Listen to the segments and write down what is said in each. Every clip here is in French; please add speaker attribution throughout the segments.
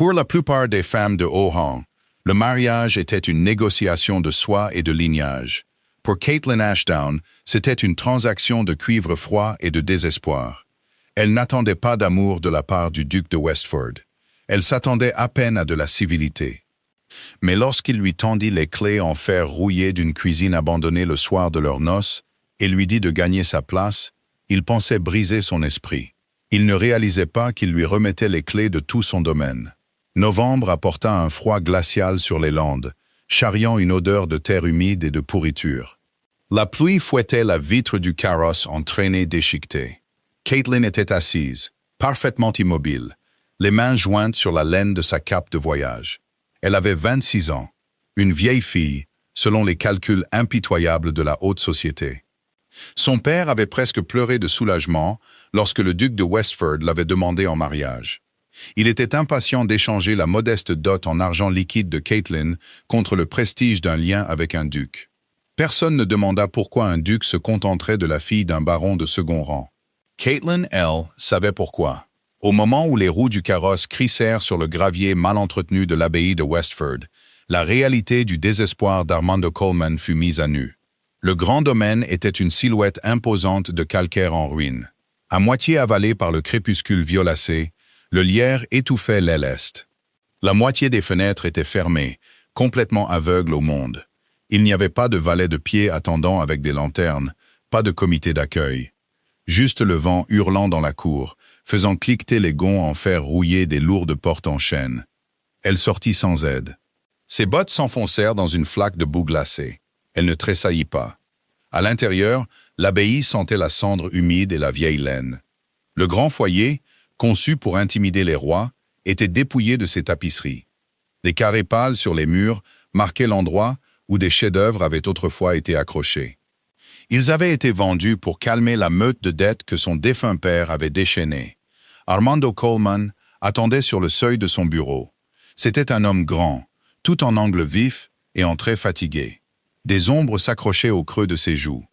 Speaker 1: Pour la plupart des femmes de haut rang, le mariage était une négociation de soi et de lignage. Pour Caitlin Ashdown, c'était une transaction de cuivre froid et de désespoir. Elle n'attendait pas d'amour de la part du duc de Westford. Elle s'attendait à peine à de la civilité. Mais lorsqu'il lui tendit les clés en fer rouillé d'une cuisine abandonnée le soir de leurs noces et lui dit de gagner sa place, il pensait briser son esprit. Il ne réalisait pas qu'il lui remettait les clés de tout son domaine. Novembre apporta un froid glacial sur les landes, charriant une odeur de terre humide et de pourriture. La pluie fouettait la vitre du carrosse en traînée déchiquetée. Caitlin était assise, parfaitement immobile, les mains jointes sur la laine de sa cape de voyage. Elle avait 26 ans, une vieille fille, selon les calculs impitoyables de la haute société. Son père avait presque pleuré de soulagement lorsque le duc de Westford l'avait demandé en mariage. Il était impatient d'échanger la modeste dot en argent liquide de Caitlin contre le prestige d'un lien avec un duc. Personne ne demanda pourquoi un duc se contenterait de la fille d'un baron de second rang. Caitlin, elle, savait pourquoi. Au moment où les roues du carrosse crissèrent sur le gravier mal entretenu de l'abbaye de Westford, la réalité du désespoir d'Armando Coleman fut mise à nu. Le grand domaine était une silhouette imposante de calcaire en ruine. À moitié avalé par le crépuscule violacé, le lierre étouffait l'aile est. La moitié des fenêtres étaient fermées, complètement aveugles au monde. Il n'y avait pas de valet de pied attendant avec des lanternes, pas de comité d'accueil. Juste le vent hurlant dans la cour, faisant cliqueter les gonds en fer rouillé des lourdes portes en chêne. Elle sortit sans aide. Ses bottes s'enfoncèrent dans une flaque de boue glacée. Elle ne tressaillit pas. À l'intérieur, l'abbaye sentait la cendre humide et la vieille laine. Le grand foyer, conçu pour intimider les rois, était dépouillé de ses tapisseries. Des carrés pâles sur les murs marquaient l'endroit où des chefs-d'œuvre avaient autrefois été accrochés. Ils avaient été vendus pour calmer la meute de dettes que son défunt père avait déchaînée. Armando Coleman attendait sur le seuil de son bureau. C'était un homme grand, tout en angle vif et en traits fatigués. Des ombres s'accrochaient au creux de ses joues.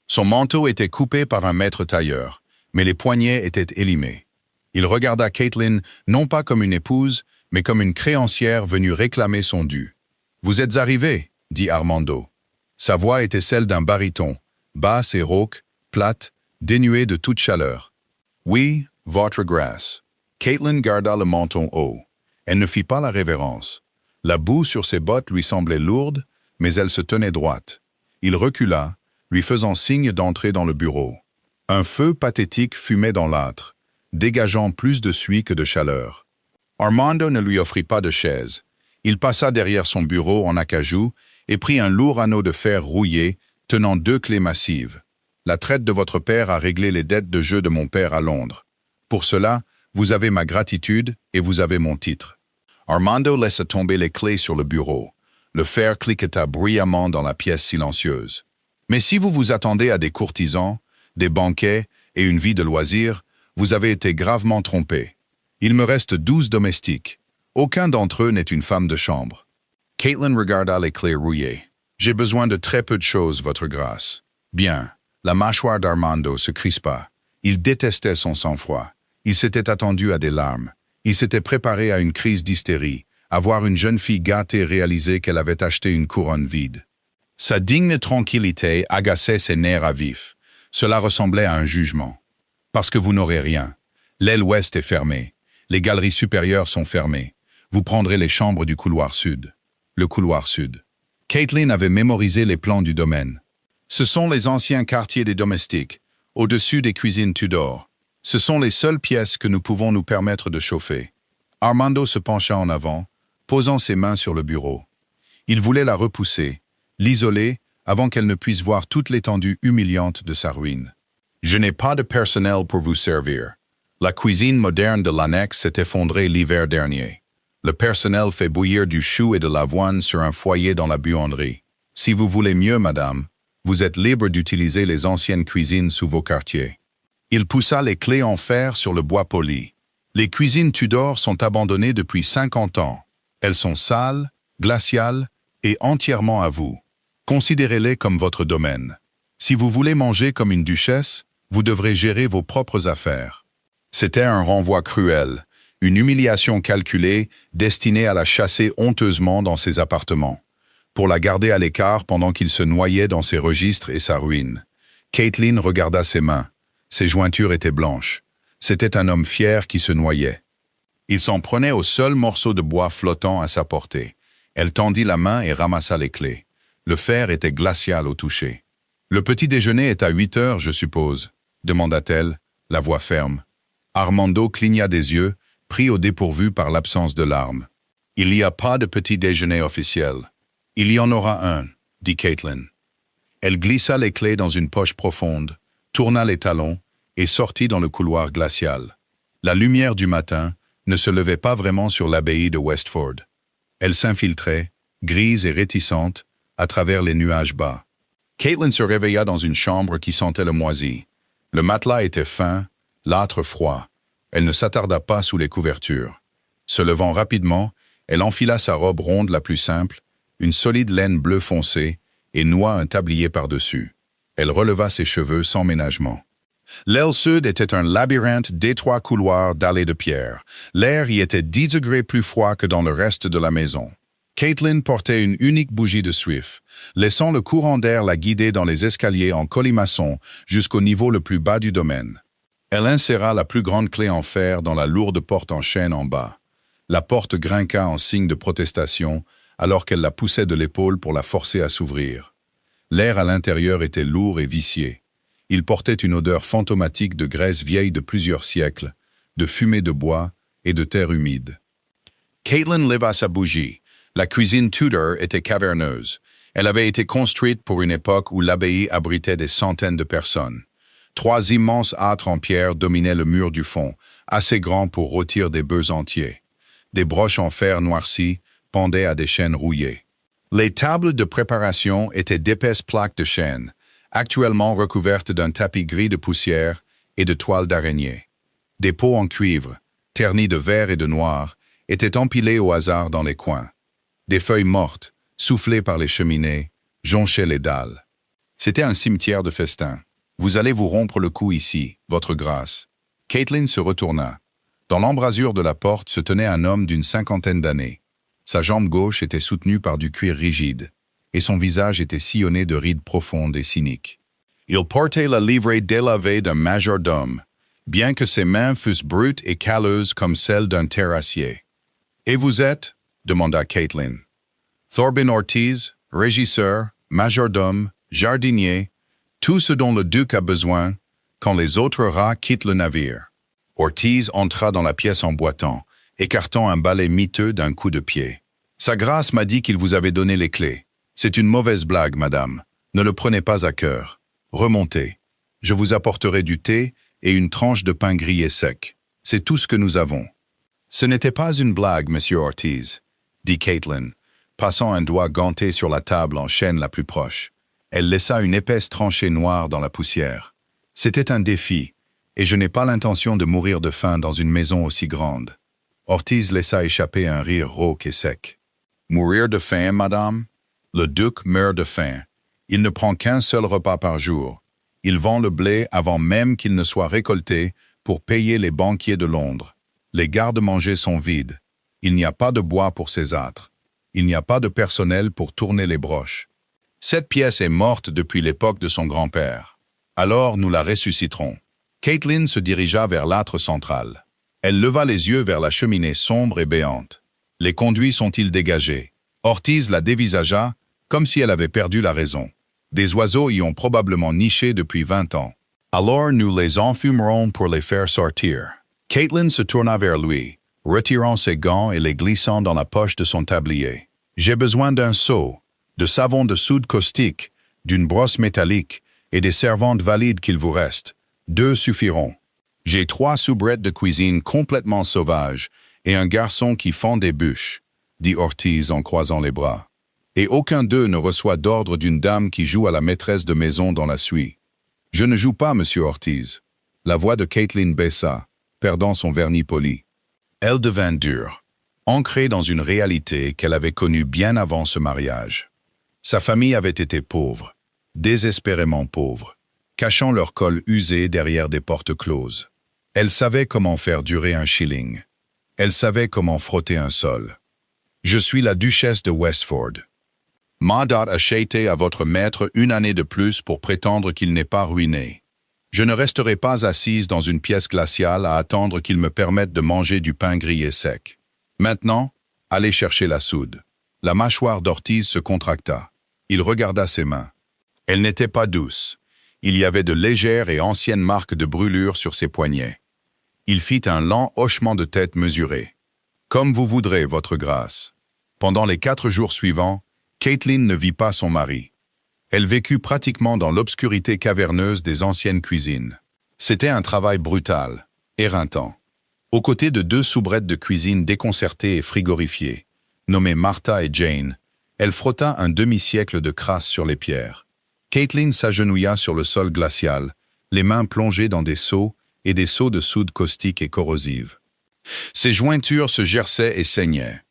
Speaker 1: Son manteau était coupé par un maître tailleur, mais les poignets étaient élimés. Il regarda Caitlin non pas comme une épouse, mais comme une créancière venue réclamer son dû. « Vous êtes arrivé » dit Armando. Sa voix était celle d'un baryton, basse et rauque, plate, dénuée de toute chaleur. « Oui, votre grâce. » Caitlin garda le menton haut. Elle ne fit pas la révérence. La boue sur ses bottes lui semblait lourde, mais elle se tenait droite. Il recula, lui faisant signe d'entrer dans le bureau. Un feu pathétique fumait dans l'âtre, dégageant plus de suie que de chaleur. Armando ne lui offrit pas de chaise. Il passa derrière son bureau en acajou et prit un lourd anneau de fer rouillé, tenant 2 clés massives. La traite de votre père a réglé les dettes de jeu de mon père à Londres. Pour cela, vous avez ma gratitude et vous avez mon titre. Armando laissa tomber les clés sur le bureau. Le fer cliqueta bruyamment dans la pièce silencieuse. Mais si vous vous attendez à des courtisans, des banquets et une vie de loisirs, vous avez été gravement trompé. Il me reste 12 domestiques. Aucun d'entre eux n'est une femme de chambre. Caitlin regarda les clés rouillées. J'ai besoin de très peu de choses, votre grâce. Bien. La mâchoire d'Armando se crispa. Il détestait son sang-froid. Il s'était attendu à des larmes. Il s'était préparé à une crise d'hystérie, à voir une jeune fille gâtée réaliser qu'elle avait acheté une couronne vide. Sa digne tranquillité agaçait ses nerfs à vif. Cela ressemblait à un jugement. Parce que vous n'aurez rien. L'aile ouest est fermée. Les galeries supérieures sont fermées. Vous prendrez les chambres du couloir sud. Le couloir sud. Caitlin avait mémorisé les plans du domaine. Ce sont les anciens quartiers des domestiques, au-dessus des cuisines Tudor. Ce sont les seules pièces que nous pouvons nous permettre de chauffer. Armando se pencha en avant, posant ses mains sur le bureau. Il voulait la repousser, l'isoler, avant qu'elle ne puisse voir toute l'étendue humiliante de sa ruine. « Je n'ai pas de personnel pour vous servir. La cuisine moderne de l'annexe s'est effondrée l'hiver dernier. Le personnel fait bouillir du chou et de l'avoine sur un foyer dans la buanderie. Si vous voulez mieux, madame, vous êtes libre d'utiliser les anciennes cuisines sous vos quartiers. » Il poussa les clés en fer sur le bois poli. Les cuisines Tudor sont abandonnées depuis 50 ans. Elles sont sales, glaciales et entièrement à vous. Considérez-les comme votre domaine. Si vous voulez manger comme une duchesse, vous devrez gérer vos propres affaires. C'était un renvoi cruel. Une humiliation calculée, destinée à la chasser honteusement dans ses appartements, pour la garder à l'écart pendant qu'il se noyait dans ses registres et sa ruine. Caitlin regarda ses mains. Ses jointures étaient blanches. C'était un homme fier qui se noyait. Il s'en prenait au seul morceau de bois flottant à sa portée. Elle tendit la main et ramassa les clés. Le fer était glacial au toucher. « Le petit déjeuner est à 8 heures, je suppose ?» demanda-t-elle, la voix ferme. Armando cligna des yeux, pris au dépourvu par l'absence de larmes. « Il n'y a pas de petit déjeuner officiel. Il y en aura un, » dit Caitlin. Elle glissa les clés dans une poche profonde, tourna les talons et sortit dans le couloir glacial. La lumière du matin ne se levait pas vraiment sur l'abbaye de Westford. Elle s'infiltrait, grise et réticente, à travers les nuages bas. Caitlin se réveilla dans une chambre qui sentait le moisi. Le matelas était fin, l'âtre froid. Elle ne s'attarda pas sous les couvertures. Se levant rapidement, elle enfila sa robe ronde la plus simple, une solide laine bleu foncé, et noua un tablier par-dessus. Elle releva ses cheveux sans ménagement. L'aile sud était un labyrinthe d'étroits couloirs dallés de pierre. L'air y était 10 degrés plus froid que dans le reste de la maison. Caitlin portait une unique bougie de suif, laissant le courant d'air la guider dans les escaliers en colimaçon jusqu'au niveau le plus bas du domaine. Elle inséra la plus grande clé en fer dans la lourde porte en chêne en bas. La porte grinqua en signe de protestation, alors qu'elle la poussait de l'épaule pour la forcer à s'ouvrir. L'air à l'intérieur était lourd et vicié. Il portait une odeur fantomatique de graisse vieille de plusieurs siècles, de fumée de bois et de terre humide. Caitlin leva sa bougie. La cuisine Tudor était caverneuse. Elle avait été construite pour une époque où l'abbaye abritait des centaines de personnes. 3 immenses âtres en pierre dominaient le mur du fond, assez grands pour rôtir des bœufs entiers. Des broches en fer noircies pendaient à des chaînes rouillées. Les tables de préparation étaient d'épaisses plaques de chêne, actuellement recouvertes d'un tapis gris de poussière et de toiles d'araignée. Des pots en cuivre, ternis de vert et de noir, étaient empilés au hasard dans les coins. Des feuilles mortes, soufflées par les cheminées, jonchaient les dalles. C'était un cimetière de festins. « Vous allez vous rompre le cou ici, votre grâce. » Caitlin se retourna. Dans l'embrasure de la porte se tenait un homme d'une 50aine d'années. Sa jambe gauche était soutenue par du cuir rigide, et son visage était sillonné de rides profondes et cyniques. Il portait la livrée délavée d'un majordome, bien que ses mains fussent brutes et calleuses comme celles d'un terrassier. « Et vous êtes ?» demanda Caitlin. « Thorbin Ortiz, régisseur, majordome, jardinier, tout ce dont le duc a besoin quand les autres rats quittent le navire. » Ortiz entra dans la pièce en boitant, écartant un balai miteux d'un coup de pied. « Sa grâce m'a dit qu'il vous avait donné les clés. C'est une mauvaise blague, madame. Ne le prenez pas à cœur. Remontez. Je vous apporterai du thé et une tranche de pain grillé sec. C'est tout ce que nous avons. » « Ce n'était pas une blague, monsieur Ortiz, » dit Caitlin, passant un doigt ganté sur la table en chêne la plus proche. Elle laissa une épaisse tranchée noire dans la poussière. « C'était un défi, et je n'ai pas l'intention de mourir de faim dans une maison aussi grande. » Ortiz laissa échapper un rire rauque et sec. « Mourir de faim, madame? Le duc meurt de faim. Il ne prend qu'un seul repas par jour. Il vend le blé avant même qu'il ne soit récolté pour payer les banquiers de Londres. Les garde-manger sont vides. Il n'y a pas de bois pour ces âtres. Il n'y a pas de personnel pour tourner les broches. Cette pièce est morte depuis l'époque de son grand-père. Alors nous la ressusciterons. » Caitlin se dirigea vers l'âtre central. Elle leva les yeux vers la cheminée sombre et béante. Les conduits sont-ils dégagés? Ortiz la dévisagea, comme si elle avait perdu la raison. Des oiseaux y ont probablement niché depuis 20 ans. Alors nous les enfumerons pour les faire sortir. Caitlin se tourna vers lui, retirant ses gants et les glissant dans la poche de son tablier. « J'ai besoin d'un seau, de savon de soude caustique, d'une brosse métallique et des servantes valides qu'il vous reste. 2 suffiront. J'ai 3 soubrettes de cuisine complètement sauvages et un garçon qui fend des bûches, » dit Ortiz en croisant les bras. « Et aucun d'eux ne reçoit d'ordre d'une dame qui joue à la maîtresse de maison dans la suie. »« Je ne joue pas, monsieur Ortiz. » La voix de Caitlin baissa, perdant son vernis poli. Elle devint dure, ancrée dans une réalité qu'elle avait connue bien avant ce mariage. Sa famille avait été pauvre, désespérément pauvre, cachant leur col usé derrière des portes closes. Elle savait comment faire durer un shilling. Elle savait comment frotter un sol. Je suis la duchesse de Westford. Mandat acheté à votre maître une année de plus pour prétendre qu'il n'est pas ruiné. Je ne resterai pas assise dans une pièce glaciale à attendre qu'il me permette de manger du pain grillé sec. Maintenant, allez chercher la soude. La mâchoire d'Ortiz se contracta. Il regarda ses mains. Elles n'étaient pas douces. Il y avait de légères et anciennes marques de brûlure sur ses poignets. Il fit un lent hochement de tête mesuré. « Comme vous voudrez, votre grâce. » Pendant les 4 jours suivants, Caitlin ne vit pas son mari. Elle vécut pratiquement dans l'obscurité caverneuse des anciennes cuisines. C'était un travail brutal, éreintant. Aux côtés de 2 soubrettes de cuisine déconcertées et frigorifiées, nommées Martha et Jane, elle frotta un demi-siècle de crasse sur les pierres. Caitlin s'agenouilla sur le sol glacial, les mains plongées dans des seaux et des seaux de soude caustique et corrosive. Ses jointures se gerçaient et saignaient.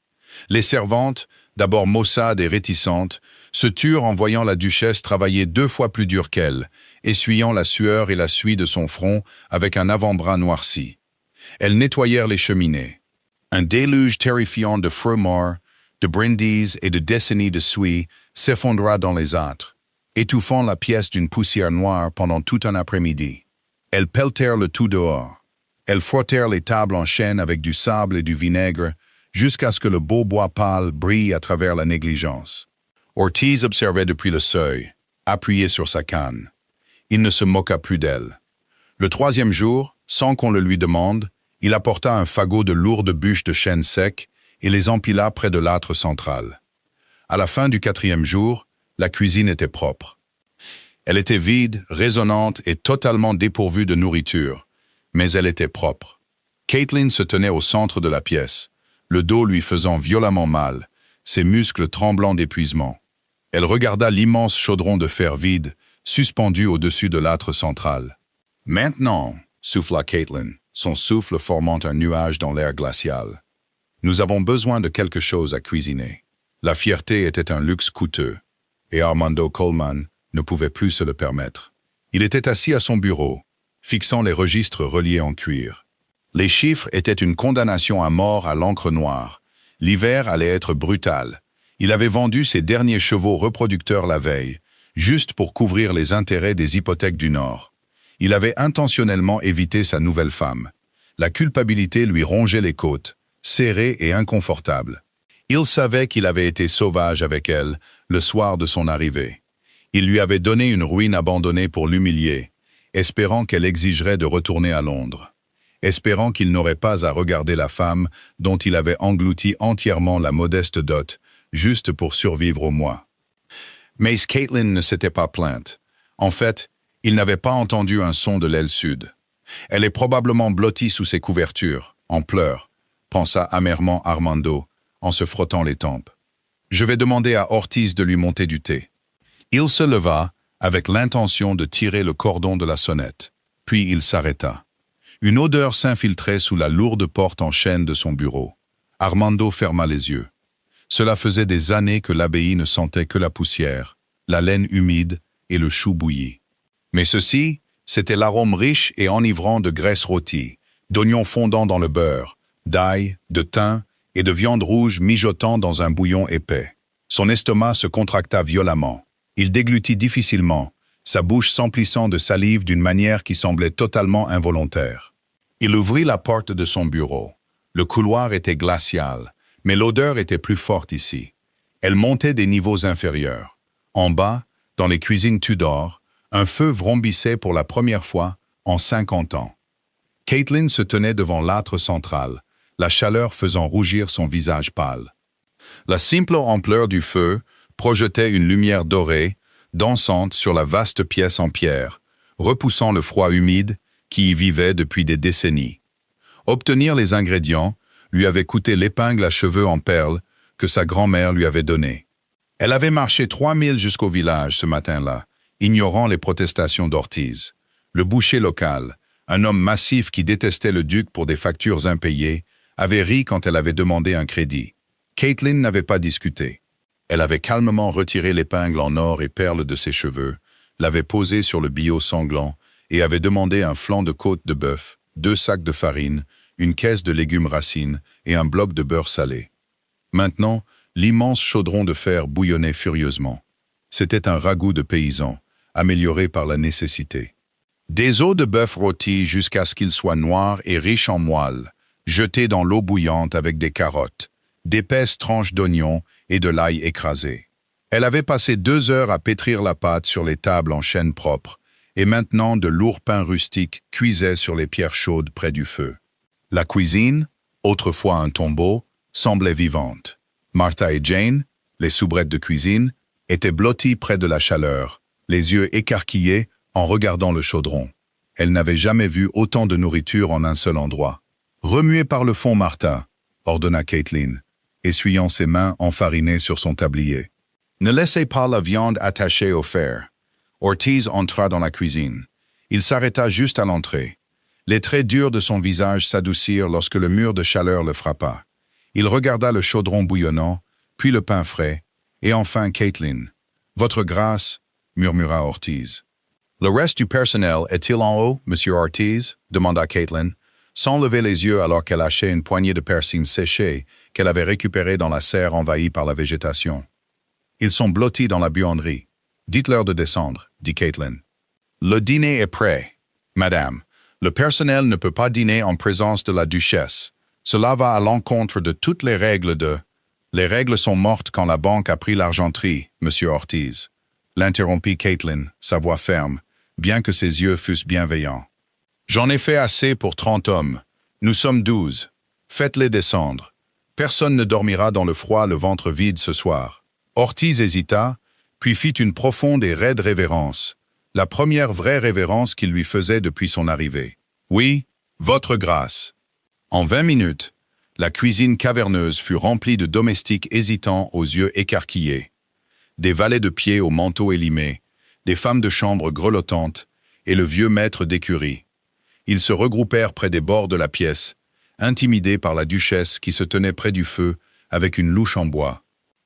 Speaker 1: Les servantes, d'abord maussades et réticentes, se turent en voyant la duchesse travailler 2 fois plus dur qu'elle, essuyant la sueur et la suie de son front avec un avant-bras noirci. Elles nettoyèrent les cheminées. Un déluge terrifiant de feu mort, de brindilles et de décennies de suie s'effondra dans les âtres, étouffant la pièce d'une poussière noire pendant tout un après-midi. Elles pelletèrent le tout dehors. Elles frottèrent les tables en chêne avec du sable et du vinaigre, jusqu'à ce que le beau bois pâle brille à travers la négligence. Ortiz observait depuis le seuil, appuyé sur sa canne. Il ne se moqua plus d'elle. Le 3e jour, sans qu'on le lui demande, il apporta un fagot de lourdes bûches de chêne sec et les empila près de l'âtre central. À la fin du 4e jour, la cuisine était propre. Elle était vide, résonnante et totalement dépourvue de nourriture, mais elle était propre. Caitlin se tenait au centre de la pièce, le dos lui faisant violemment mal, ses muscles tremblant d'épuisement. Elle regarda l'immense chaudron de fer vide, suspendu au-dessus de l'âtre central. « Maintenant » souffla Caitlin, son souffle formant un nuage dans l'air glacial. « Nous avons besoin de quelque chose à cuisiner. » La fierté était un luxe coûteux, et Armando Coleman ne pouvait plus se le permettre. Il était assis à son bureau, fixant les registres reliés en cuir. Les chiffres étaient une condamnation à mort à l'encre noire. L'hiver allait être brutal. Il avait vendu ses derniers chevaux reproducteurs la veille, juste pour couvrir les intérêts des hypothèques du Nord. Il avait intentionnellement évité sa nouvelle femme. La culpabilité lui rongeait les côtes, serrée et inconfortable. Il savait qu'il avait été sauvage avec elle le soir de son arrivée. Il lui avait donné une ruine abandonnée pour l'humilier, espérant qu'elle exigerait de retourner à Londres, espérant qu'il n'aurait pas à regarder la femme dont il avait englouti entièrement la modeste dot, juste pour survivre au mois. Mais Caitlin ne s'était pas plainte. En fait, il n'avait pas entendu un son de l'aile sud. Elle est probablement blottie sous ses couvertures, en pleurs, pensa amèrement Armando, en se frottant les tempes. Je vais demander à Ortiz de lui monter du thé. Il se leva, avec l'intention de tirer le cordon de la sonnette. Puis il s'arrêta. Une odeur s'infiltrait sous la lourde porte en chêne de son bureau. Armando ferma les yeux. Cela faisait des années que l'abbaye ne sentait que la poussière, la laine humide et le chou bouilli. Mais ceci, c'était l'arôme riche et enivrant de graisse rôtie, d'oignons fondant dans le beurre, d'ail, de thym et de viande rouge mijotant dans un bouillon épais. Son estomac se contracta violemment. Il déglutit difficilement, sa bouche s'emplissant de salive d'une manière qui semblait totalement involontaire. Il ouvrit la porte de son bureau. Le couloir était glacial, mais l'odeur était plus forte ici. Elle montait des niveaux inférieurs. En bas, dans les cuisines Tudor, un feu vrombissait pour la première fois en 50 ans. Caitlin se tenait devant l'âtre central, la chaleur faisant rougir son visage pâle. La simple ampleur du feu projetait une lumière dorée, dansante sur la vaste pièce en pierre, repoussant le froid humide qui y vivait depuis des décennies. Obtenir les ingrédients lui avait coûté l'épingle à cheveux en perles que sa grand-mère lui avait donnée. Elle avait marché 3 milles jusqu'au village ce matin-là, ignorant les protestations d'Ortiz. Le boucher local, un homme massif qui détestait le duc pour des factures impayées, avait ri quand elle avait demandé un crédit. Caitlin n'avait pas discuté. Elle avait calmement retiré l'épingle en or et perles de ses cheveux, l'avait posé sur le billot sanglant et avait demandé un flanc de côte de bœuf, 2 sacs de farine, une caisse de légumes racines et un bloc de beurre salé. Maintenant, l'immense chaudron de fer bouillonnait furieusement. C'était un ragoût de paysan, amélioré par la nécessité. Des os de bœuf rôtis jusqu'à ce qu'ils soient noirs et riches en moelle, jetés dans l'eau bouillante avec des carottes, d'épaisses tranches d'oignons et de l'ail écrasé. Elle avait passé 2 heures à pétrir la pâte sur les tables en chêne propre, et maintenant de lourds pains rustiques cuisaient sur les pierres chaudes près du feu. La cuisine, autrefois un tombeau, semblait vivante. Martha et Jane, les soubrettes de cuisine, étaient blotties près de la chaleur, les yeux écarquillés en regardant le chaudron. Elles n'avaient jamais vu autant de nourriture en un seul endroit. « Remuez par le fond, Martha », ordonna Caitlin, essuyant ses mains enfarinées sur son tablier. « Ne laissez pas la viande attachée au fer. » Ortiz entra dans la cuisine. Il s'arrêta juste à l'entrée. Les traits durs de son visage s'adoucirent lorsque le mur de chaleur le frappa. Il regarda le chaudron bouillonnant, puis le pain frais, et enfin Caitlin. « Votre grâce, » murmura Ortiz. « Le reste du personnel est-il en haut, Monsieur Ortiz » demanda Caitlin, sans lever les yeux alors qu'elle hachait une poignée de persines séchées qu'elle avait récupérées dans la serre envahie par la végétation. « Ils sont blottis dans la buanderie. Dites-leur de descendre, » dit Caitlin. « Le dîner est prêt, madame. Le personnel ne peut pas dîner en présence de la duchesse. Cela va à l'encontre de toutes les règles de... » « Les règles sont mortes quand la banque a pris l'argenterie, Monsieur Ortiz. » L'interrompit Caitlin, sa voix ferme, bien que ses yeux fussent bienveillants. « J'en ai fait assez pour 30 hommes. Nous sommes 12. Faites-les descendre. Personne ne dormira dans le froid le ventre vide ce soir. » Ortiz hésita, puis fit une profonde et raide révérence, la première vraie révérence qu'il lui faisait depuis son arrivée. « Oui, votre grâce. » En 20 minutes, la cuisine caverneuse fut remplie de domestiques hésitants aux yeux écarquillés, des valets de pied au manteau élimé, des femmes de chambre grelottantes et le vieux maître d'écurie. Ils se regroupèrent près des bords de la pièce, intimidés par la duchesse qui se tenait près du feu avec une louche en bois.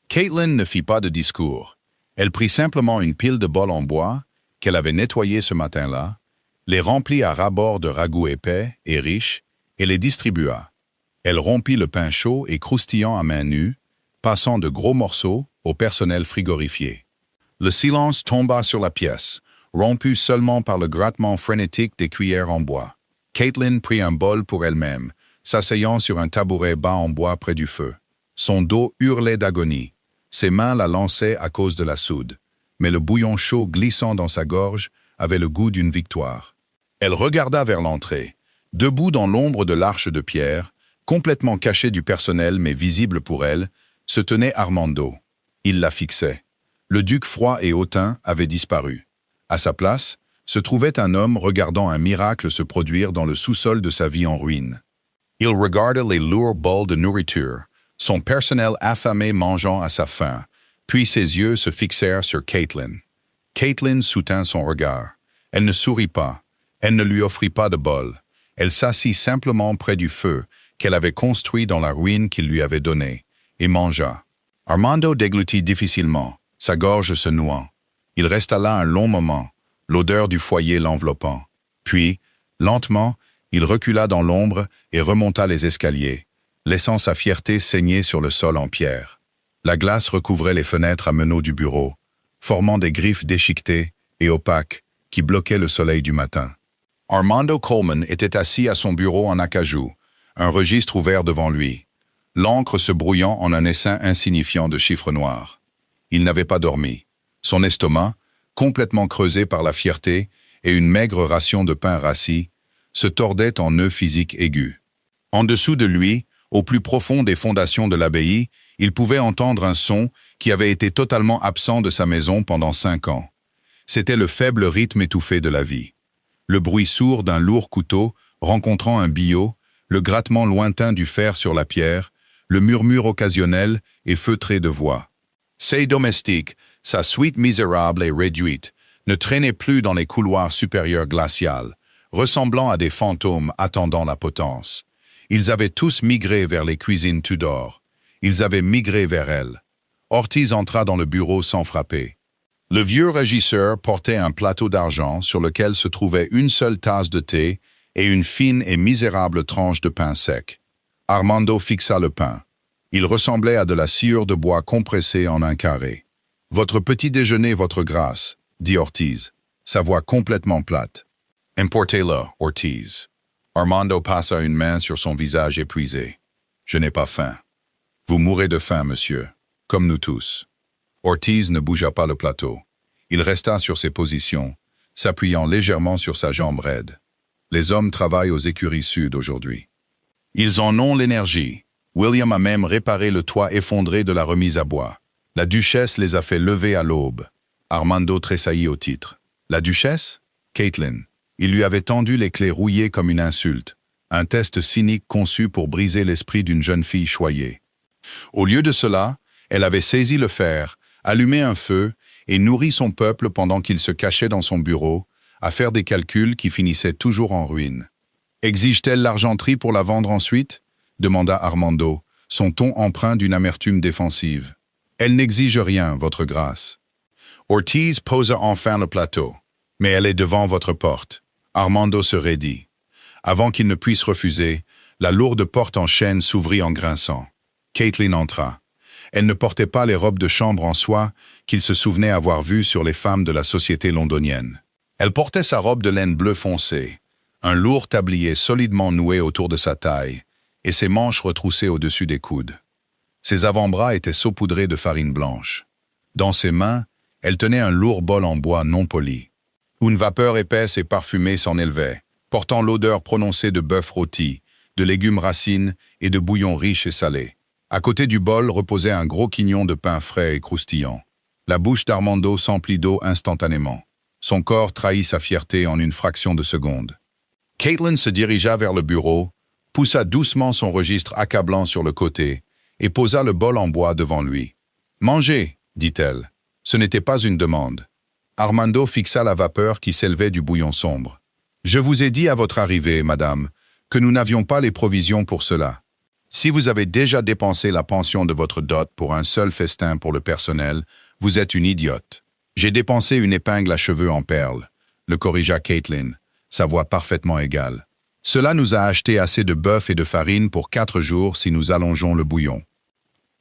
Speaker 1: Caitlin ne fit pas de discours. Elle prit simplement une pile de bols en bois qu'elle avait nettoyés ce matin-là, les remplit à ras-bord de ragoût épais et riche et les distribua. Elle rompit le pain chaud et croustillant à main nue, passant de gros morceaux au personnel frigorifié. Le silence tomba sur la pièce, rompu seulement par le grattement frénétique des cuillères en bois. Caitlin prit un bol pour elle-même, s'asseyant sur un tabouret bas en bois près du feu. Son dos hurlait d'agonie. Ses mains la lançaient à cause de la soude, mais le bouillon chaud glissant dans sa gorge avait le goût d'une victoire. Elle regarda vers l'entrée. Debout dans l'ombre de l'arche de pierre, complètement caché du personnel mais visible pour elle, se tenait Armando. Il la fixait. Le duc froid et hautain avait disparu. À sa place, se trouvait un homme regardant un miracle se produire dans le sous-sol de sa vie en ruine. Il regardait les lourds bols de nourriture, son personnel affamé mangeant à sa faim, puis ses yeux se fixèrent sur Caitlin. Caitlin soutint son regard. Elle ne sourit pas. Elle ne lui offrit pas de bol. Elle s'assit simplement près du feu qu'elle avait construit dans la ruine qu'il lui avait donnée, et mangea. Armando déglutit difficilement, sa gorge se nouant. Il resta là un long moment, l'odeur du foyer l'enveloppant. Puis, lentement, il recula dans l'ombre et remonta les escaliers, laissant sa fierté saigner sur le sol en pierre. La glace recouvrait les fenêtres à meneaux du bureau, formant des griffes déchiquetées et opaques qui bloquaient le soleil du matin. Armando Coleman était assis à son bureau en acajou, un registre ouvert devant lui, l'encre se brouillant en un essaim insignifiant de chiffres noirs. Il n'avait pas dormi. Son estomac, complètement creusé par la fierté et une maigre ration de pain rassis, se tordait en nœuds physiques aigus. En dessous de lui, au plus profond des fondations de l'abbaye, il pouvait entendre un son qui avait été totalement absent de sa maison pendant 5 ans. C'était le faible rythme étouffé de la vie. Le bruit sourd d'un lourd couteau rencontrant un billot, le grattement lointain du fer sur la pierre, le murmure occasionnel et feutré de voix. Ses domestiques, sa suite misérable et réduite, ne traînaient plus dans les couloirs supérieurs glaciales, ressemblant à des fantômes attendant la potence. Ils avaient tous migré vers les cuisines Tudor. Ils avaient migré vers elle. Ortiz entra dans le bureau sans frapper. Le vieux régisseur portait un plateau d'argent sur lequel se trouvait une seule tasse de thé et une fine et misérable tranche de pain sec. Armando fixa le pain. Il ressemblait à de la sciure de bois compressée en un carré. « Votre petit déjeuner, votre grâce, » dit Ortiz, sa voix complètement plate. « Importez-le, Ortiz. » Armando passa une main sur son visage épuisé. « Je n'ai pas faim. »« Vous mourrez de faim, monsieur, comme nous tous. » Ortiz ne bougea pas le plateau. Il resta sur ses positions, s'appuyant légèrement sur sa jambe raide. Les hommes travaillent aux écuries sud aujourd'hui. Ils en ont l'énergie. William a même réparé le toit effondré de la remise à bois. La duchesse les a fait lever à l'aube. Armando tressaillit au titre. La duchesse? Caitlin. Il lui avait tendu les clés rouillées comme une insulte, un test cynique conçu pour briser l'esprit d'une jeune fille choyée. Au lieu de cela, elle avait saisi le fer, allumé un feu et nourri son peuple pendant qu'il se cachait dans son bureau, à faire des calculs qui finissaient toujours en ruine. « Exige-t-elle l'argenterie pour la vendre ensuite ?» demanda Armando, son ton empreint d'une amertume défensive. « Elle n'exige rien, votre grâce. » Ortiz posa enfin le plateau. « Mais elle est devant votre porte. » Armando se raidit. Avant qu'il ne puisse refuser, la lourde porte en chêne s'ouvrit en grinçant. Caitlin entra. Elle ne portait pas les robes de chambre en soie qu'il se souvenait avoir vues sur les femmes de la société londonienne. Elle portait sa robe de laine bleu foncé, un lourd tablier solidement noué autour de sa taille, et ses manches retroussées au-dessus des coudes. Ses avant-bras étaient saupoudrés de farine blanche. Dans ses mains, elle tenait un lourd bol en bois non poli. Une vapeur épaisse et parfumée s'en élevait, portant l'odeur prononcée de bœuf rôti, de légumes racines et de bouillon riche et salé. À côté du bol reposait un gros quignon de pain frais et croustillant. La bouche d'Armando s'emplit d'eau instantanément. Son corps trahit sa fierté en une fraction de seconde. Caitlin se dirigea vers le bureau, poussa doucement son registre accablant sur le côté et posa le bol en bois devant lui. « Mangez » dit-elle. Ce n'était pas une demande. Armando fixa la vapeur qui s'élevait du bouillon sombre. « Je vous ai dit à votre arrivée, madame, que nous n'avions pas les provisions pour cela. Si vous avez déjà dépensé la pension de votre dot pour un seul festin pour le personnel, vous êtes une idiote. J'ai dépensé une épingle à cheveux en perles, le corrigea Caitlin, sa voix parfaitement égale. Cela nous a acheté assez de bœuf et de farine pour 4 jours si nous allongeons le bouillon.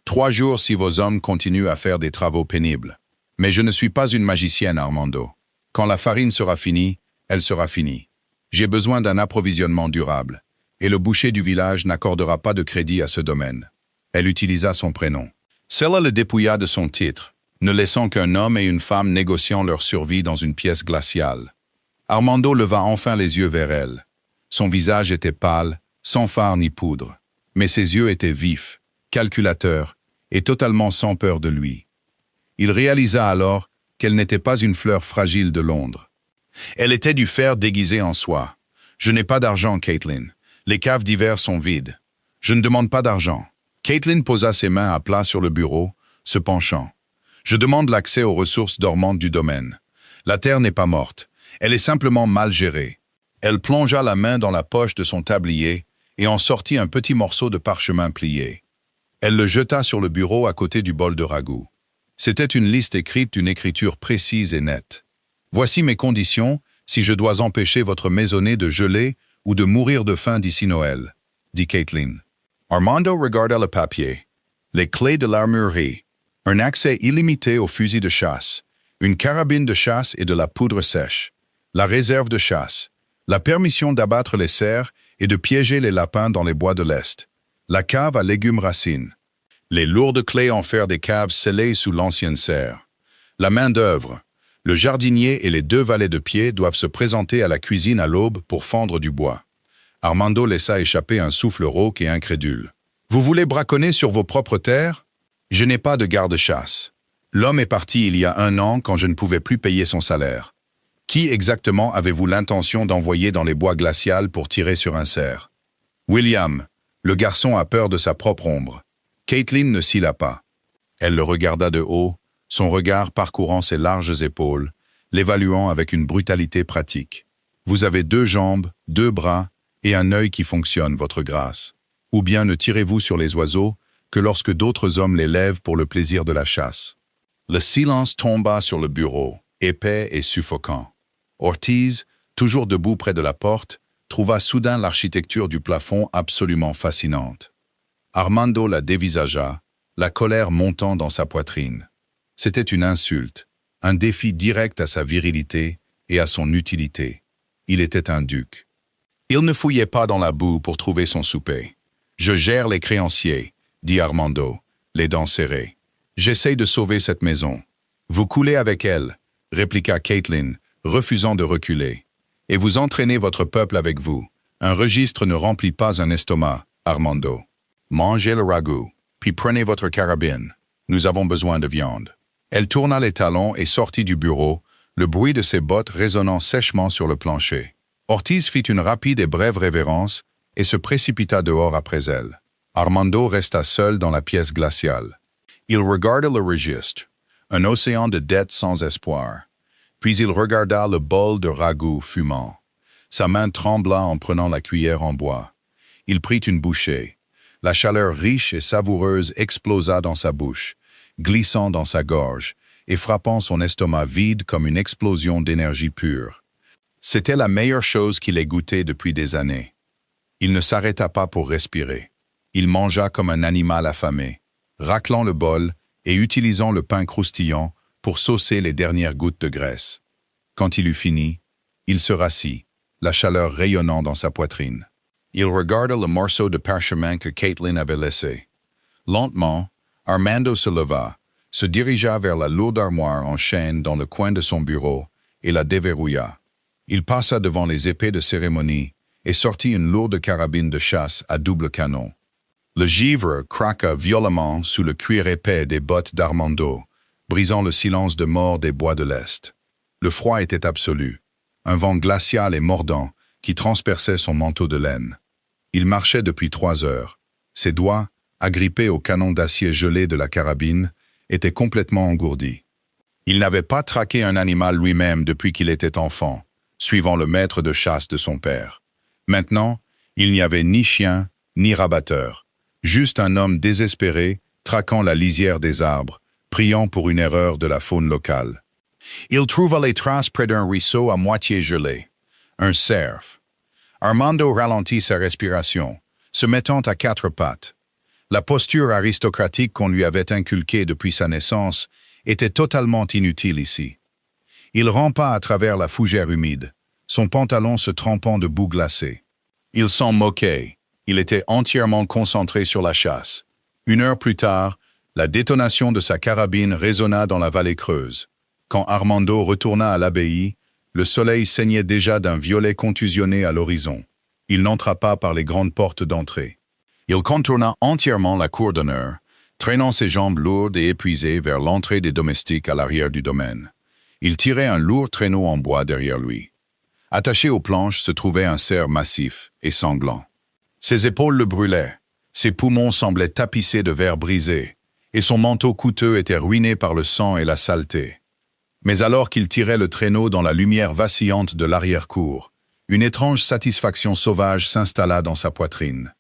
Speaker 1: 3 jours si vos hommes continuent à faire des travaux pénibles. Mais je ne suis pas une magicienne, Armando. Quand la farine sera finie, elle sera finie. J'ai besoin d'un approvisionnement durable, et le boucher du village n'accordera pas de crédit à ce domaine. Elle utilisa son prénom. Cela le dépouilla de son titre, ne laissant qu'un homme et une femme négociant leur survie dans une pièce glaciale. Armando leva enfin les yeux vers elle. Son visage était pâle, sans fard ni poudre, mais ses yeux étaient vifs, calculateurs et totalement sans peur de lui. Il réalisa alors qu'elle n'était pas une fleur fragile de Londres. Elle était du fer déguisé en soie. « Je n'ai pas d'argent, Caitlin. Les caves d'hiver sont vides. Je ne demande pas d'argent. » Caitlin posa ses mains à plat sur le bureau, se penchant. « Je demande l'accès aux ressources dormantes du domaine. La terre n'est pas morte. Elle est simplement mal gérée. » Elle plongea la main dans la poche de son tablier et en sortit un petit morceau de parchemin plié. Elle le jeta sur le bureau à côté du bol de ragoût. C'était une liste écrite d'une écriture précise et nette. « Voici mes conditions si je dois empêcher votre maisonnée de geler ou de mourir de faim d'ici Noël, » dit Caitlin. Armando regarda le papier. Les clés de l'armurerie, un accès illimité aux fusils de chasse, une carabine de chasse et de la poudre sèche, la réserve de chasse, la permission d'abattre les cerfs et de piéger les lapins dans les bois de l'Est, la cave à légumes racines, les lourdes clés en fer des caves scellées sous l'ancienne serre, la main-d'œuvre. Le jardinier et les 2 valets de pied doivent se présenter à la cuisine à l'aube pour fendre du bois. Armando laissa échapper un souffle rauque et incrédule. « Vous voulez braconner sur vos propres terres? Je n'ai pas de garde-chasse. L'homme est parti il y a 1 an quand je ne pouvais plus payer son salaire. Qui exactement avez-vous l'intention d'envoyer dans les bois glaciales pour tirer sur un cerf? » William, le garçon a peur de sa propre ombre. Caitlin ne cilla pas. Elle le regarda de haut, son regard parcourant ses larges épaules, l'évaluant avec une brutalité pratique. « Vous avez 2 jambes, 2 bras et un œil qui fonctionne, votre grâce. Ou bien ne tirez-vous sur les oiseaux que lorsque d'autres hommes les lèvent pour le plaisir de la chasse. » Le silence tomba sur le bureau, épais et suffocant. Ortiz, toujours debout près de la porte, trouva soudain l'architecture du plafond absolument fascinante. Armando la dévisagea, la colère montant dans sa poitrine. C'était une insulte, un défi direct à sa virilité et à son utilité. Il était un duc. Il ne fouillait pas dans la boue pour trouver son souper. « Je gère les créanciers », dit Armando, les dents serrées. « J'essaye de sauver cette maison. »« Vous coulez avec elle », répliqua Caitlin, refusant de reculer. « Et vous entraînez votre peuple avec vous. Un registre ne remplit pas un estomac, Armando. Mangez le ragoût, puis prenez votre carabine. Nous avons besoin de viande. » Elle tourna les talons et sortit du bureau, le bruit de ses bottes résonnant sèchement sur le plancher. Ortiz fit une rapide et brève révérence et se précipita dehors après elle. Armando resta seul dans la pièce glaciale. Il regarda le registre, un océan de dettes sans espoir. Puis il regarda le bol de ragoût fumant. Sa main trembla en prenant la cuillère en bois. Il prit une bouchée. La chaleur riche et savoureuse explosa dans sa bouche, glissant dans sa gorge et frappant son estomac vide comme une explosion d'énergie pure. C'était la meilleure chose qu'il ait goûtée depuis des années. Il ne s'arrêta pas pour respirer. Il mangea comme un animal affamé, raclant le bol et utilisant le pain croustillant pour saucer les dernières gouttes de graisse. Quand il eut fini, il se rassit, la chaleur rayonnant dans sa poitrine. Il regarda le morceau de parchemin que Caitlin avait laissé. Lentement, Armando se leva, se dirigea vers la lourde armoire en chêne dans le coin de son bureau et la déverrouilla. Il passa devant les épées de cérémonie et sortit une lourde carabine de chasse à double canon. Le givre craqua violemment sous le cuir épais des bottes d'Armando, brisant le silence de mort des bois de l'Est. Le froid était absolu, un vent glacial et mordant qui transperçait son manteau de laine. Il marchait depuis 3 heures. Ses doigts, agrippés au canon d'acier gelé de la carabine, étaient complètement engourdis. Il n'avait pas traqué un animal lui-même depuis qu'il était enfant, suivant le maître de chasse de son père. Maintenant, il n'y avait ni chien, ni rabatteur, juste un homme désespéré, traquant la lisière des arbres, priant pour une erreur de la faune locale. Il trouva les traces près d'un ruisseau à moitié gelé, un cerf. Armando ralentit sa respiration, se mettant à 4 pattes. La posture aristocratique qu'on lui avait inculquée depuis sa naissance était totalement inutile ici. Il rampa à travers la fougère humide, son pantalon se trempant de boue glacée. Il s'en moquait, il était entièrement concentré sur la chasse. 1 heure plus tard, la détonation de sa carabine résonna dans la vallée creuse. Quand Armando retourna à l'abbaye, le soleil saignait déjà d'un violet contusionné à l'horizon. Il n'entra pas par les grandes portes d'entrée. Il contourna entièrement la cour d'honneur, traînant ses jambes lourdes et épuisées vers l'entrée des domestiques à l'arrière du domaine. Il tirait un lourd traîneau en bois derrière lui. Attaché aux planches se trouvait un cerf massif et sanglant. Ses épaules le brûlaient, ses poumons semblaient tapissés de verre brisé, et son manteau coûteux était ruiné par le sang et la saleté. Mais alors qu'il tirait le traîneau dans la lumière vacillante de l'arrière-cour, une étrange satisfaction sauvage s'installa dans sa poitrine.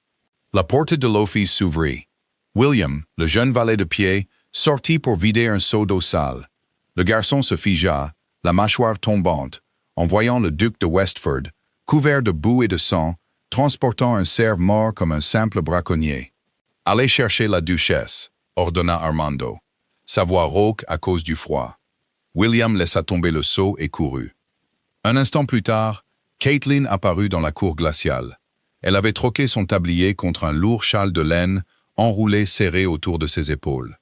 Speaker 1: La porte de l'office s'ouvrit. William, le jeune valet de pied, sortit pour vider un seau d'eau sale. Le garçon se figea, la mâchoire tombante, en voyant le duc de Westford, couvert de boue et de sang, transportant un cerf mort comme un simple braconnier. « Allez chercher la duchesse », ordonna Armando, sa voix rauque à cause du froid. William laissa tomber le seau et courut. Un instant plus tard, Caitlin apparut dans la cour glaciale. Elle avait troqué son tablier contre un lourd châle de laine enroulé serré autour de ses épaules.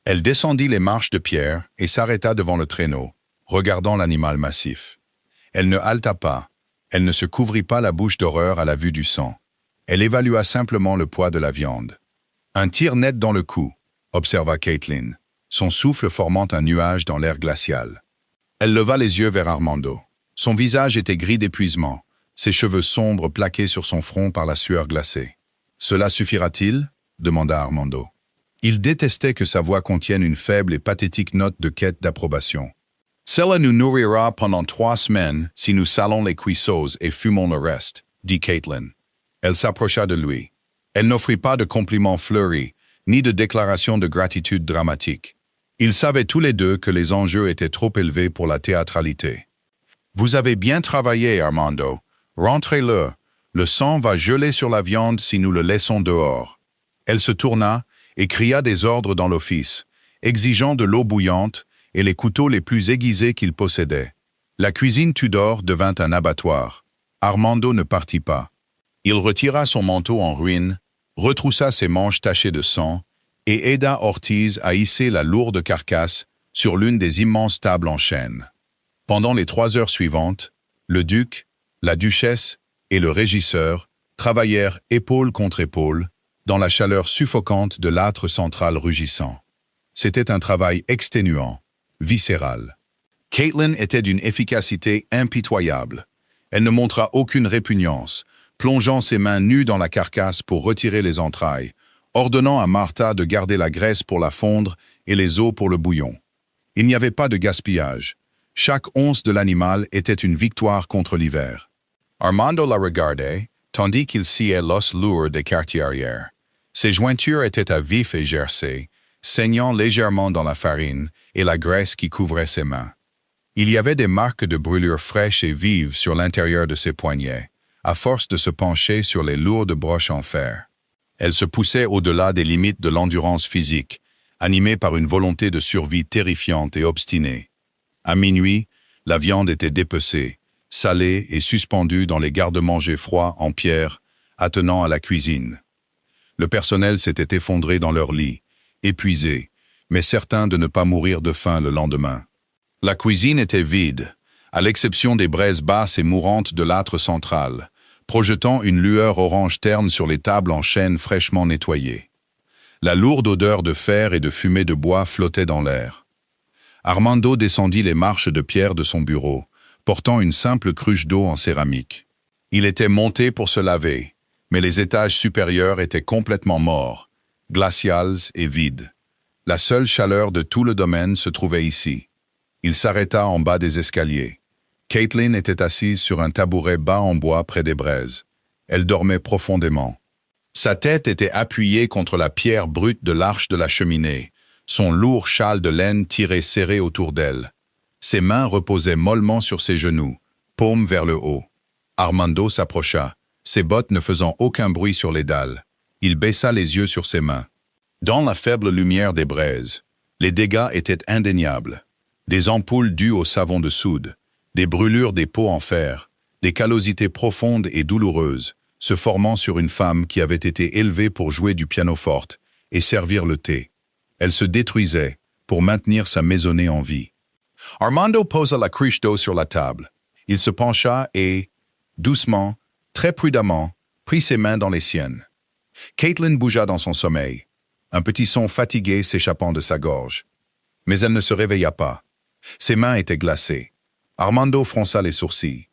Speaker 1: Elle descendit les marches de pierre et s'arrêta devant le traîneau, regardant l'animal massif. Elle ne halta pas, elle ne se couvrit pas la bouche d'horreur à la vue du sang. Elle évalua simplement le poids de la viande. Un tir net dans le cou, observa Caitlin, son souffle formant un nuage dans l'air glacial. Elle leva les yeux vers Armando. Son visage était gris d'épuisement, ses cheveux sombres plaqués sur son front par la sueur glacée. « Cela suffira-t-il » demanda Armando. Il détestait que sa voix contienne une faible et pathétique note de quête d'approbation. « Cela nous nourrira pendant 3 semaines si nous salons les cuisseuses et fumons le reste, » dit Caitlin. Elle s'approcha de lui. Elle n'offrit pas de compliments fleuris, ni de déclarations de gratitude dramatiques. Ils savaient tous les deux que les enjeux étaient trop élevés pour la théâtralité. « Vous avez bien travaillé, Armando. Rentrez-le, Le sang va geler sur la viande si nous le laissons dehors. Elle se tourna et cria des ordres dans l'office, exigeant de l'eau bouillante et les couteaux les plus aiguisés qu'il possédait. La cuisine Tudor devint un abattoir. Armando ne partit pas. Il retira son manteau en ruine, retroussa ses manches tachées de sang et aida Ortiz à hisser la lourde carcasse sur l'une des immenses tables en chêne. Pendant les 3 heures suivantes, le duc, la duchesse et le régisseur travaillèrent épaule contre épaule dans la chaleur suffocante de l'âtre central rugissant. C'était un travail exténuant, viscéral. Caitlin était d'une efficacité impitoyable. Elle ne montra aucune répugnance, plongeant ses mains nues dans la carcasse pour retirer les entrailles, ordonnant à Martha de garder la graisse pour la fondre et les os pour le bouillon. Il n'y avait pas de gaspillage. Chaque once de l'animal était une victoire contre l'hiver. Armando la regardait, tandis qu'il sciait l'os lourd des quartières. Ses jointures étaient à vif et gercées, saignant légèrement dans la farine et la graisse qui couvrait ses mains. Il y avait des marques de brûlures fraîches et vives sur l'intérieur de ses poignets, à force de se pencher sur les lourdes broches en fer. Elle se poussait au-delà des limites de l'endurance physique, animée par une volonté de survie terrifiante et obstinée. À minuit, la viande était dépecée, salée et suspendue dans les garde-manger froids en pierre, attenant à la cuisine. Le personnel s'était effondré dans leur lit, épuisé, mais certain de ne pas mourir de faim le lendemain. La cuisine était vide, à l'exception des braises basses et mourantes de l'âtre central, projetant une lueur orange terne sur les tables en chêne fraîchement nettoyées. La lourde odeur de fer et de fumée de bois flottait dans l'air. Armando descendit les marches de pierre de son bureau, portant une simple cruche d'eau en céramique. Il était monté pour se laver, mais les étages supérieurs étaient complètement morts, glacials et vides. La seule chaleur de tout le domaine se trouvait ici. Il s'arrêta en bas des escaliers. Caitlin était assise sur un tabouret bas en bois près des braises. Elle dormait profondément. Sa tête était appuyée contre la pierre brute de l'arche de la cheminée, son lourd châle de laine tiré serré autour d'elle. Ses mains reposaient mollement sur ses genoux, paumes vers le haut. Armando s'approcha, ses bottes ne faisant aucun bruit sur les dalles. Il baissa les yeux sur ses mains. Dans la faible lumière des braises, les dégâts étaient indéniables. Des ampoules dues au savon de soude, des brûlures des pots en fer, des callosités profondes et douloureuses, se formant sur une femme qui avait été élevée pour jouer du pianoforte et servir le thé. Elle se détruisait pour maintenir sa maisonnée en vie. Armando posa la cruche d'eau sur la table. Il se pencha et, doucement, très prudemment, prit ses mains dans les siennes. Caitlin bougea dans son sommeil, un petit son fatigué s'échappant de sa gorge. Mais elle ne se réveilla pas. Ses mains étaient glacées. Armando fronça les sourcils.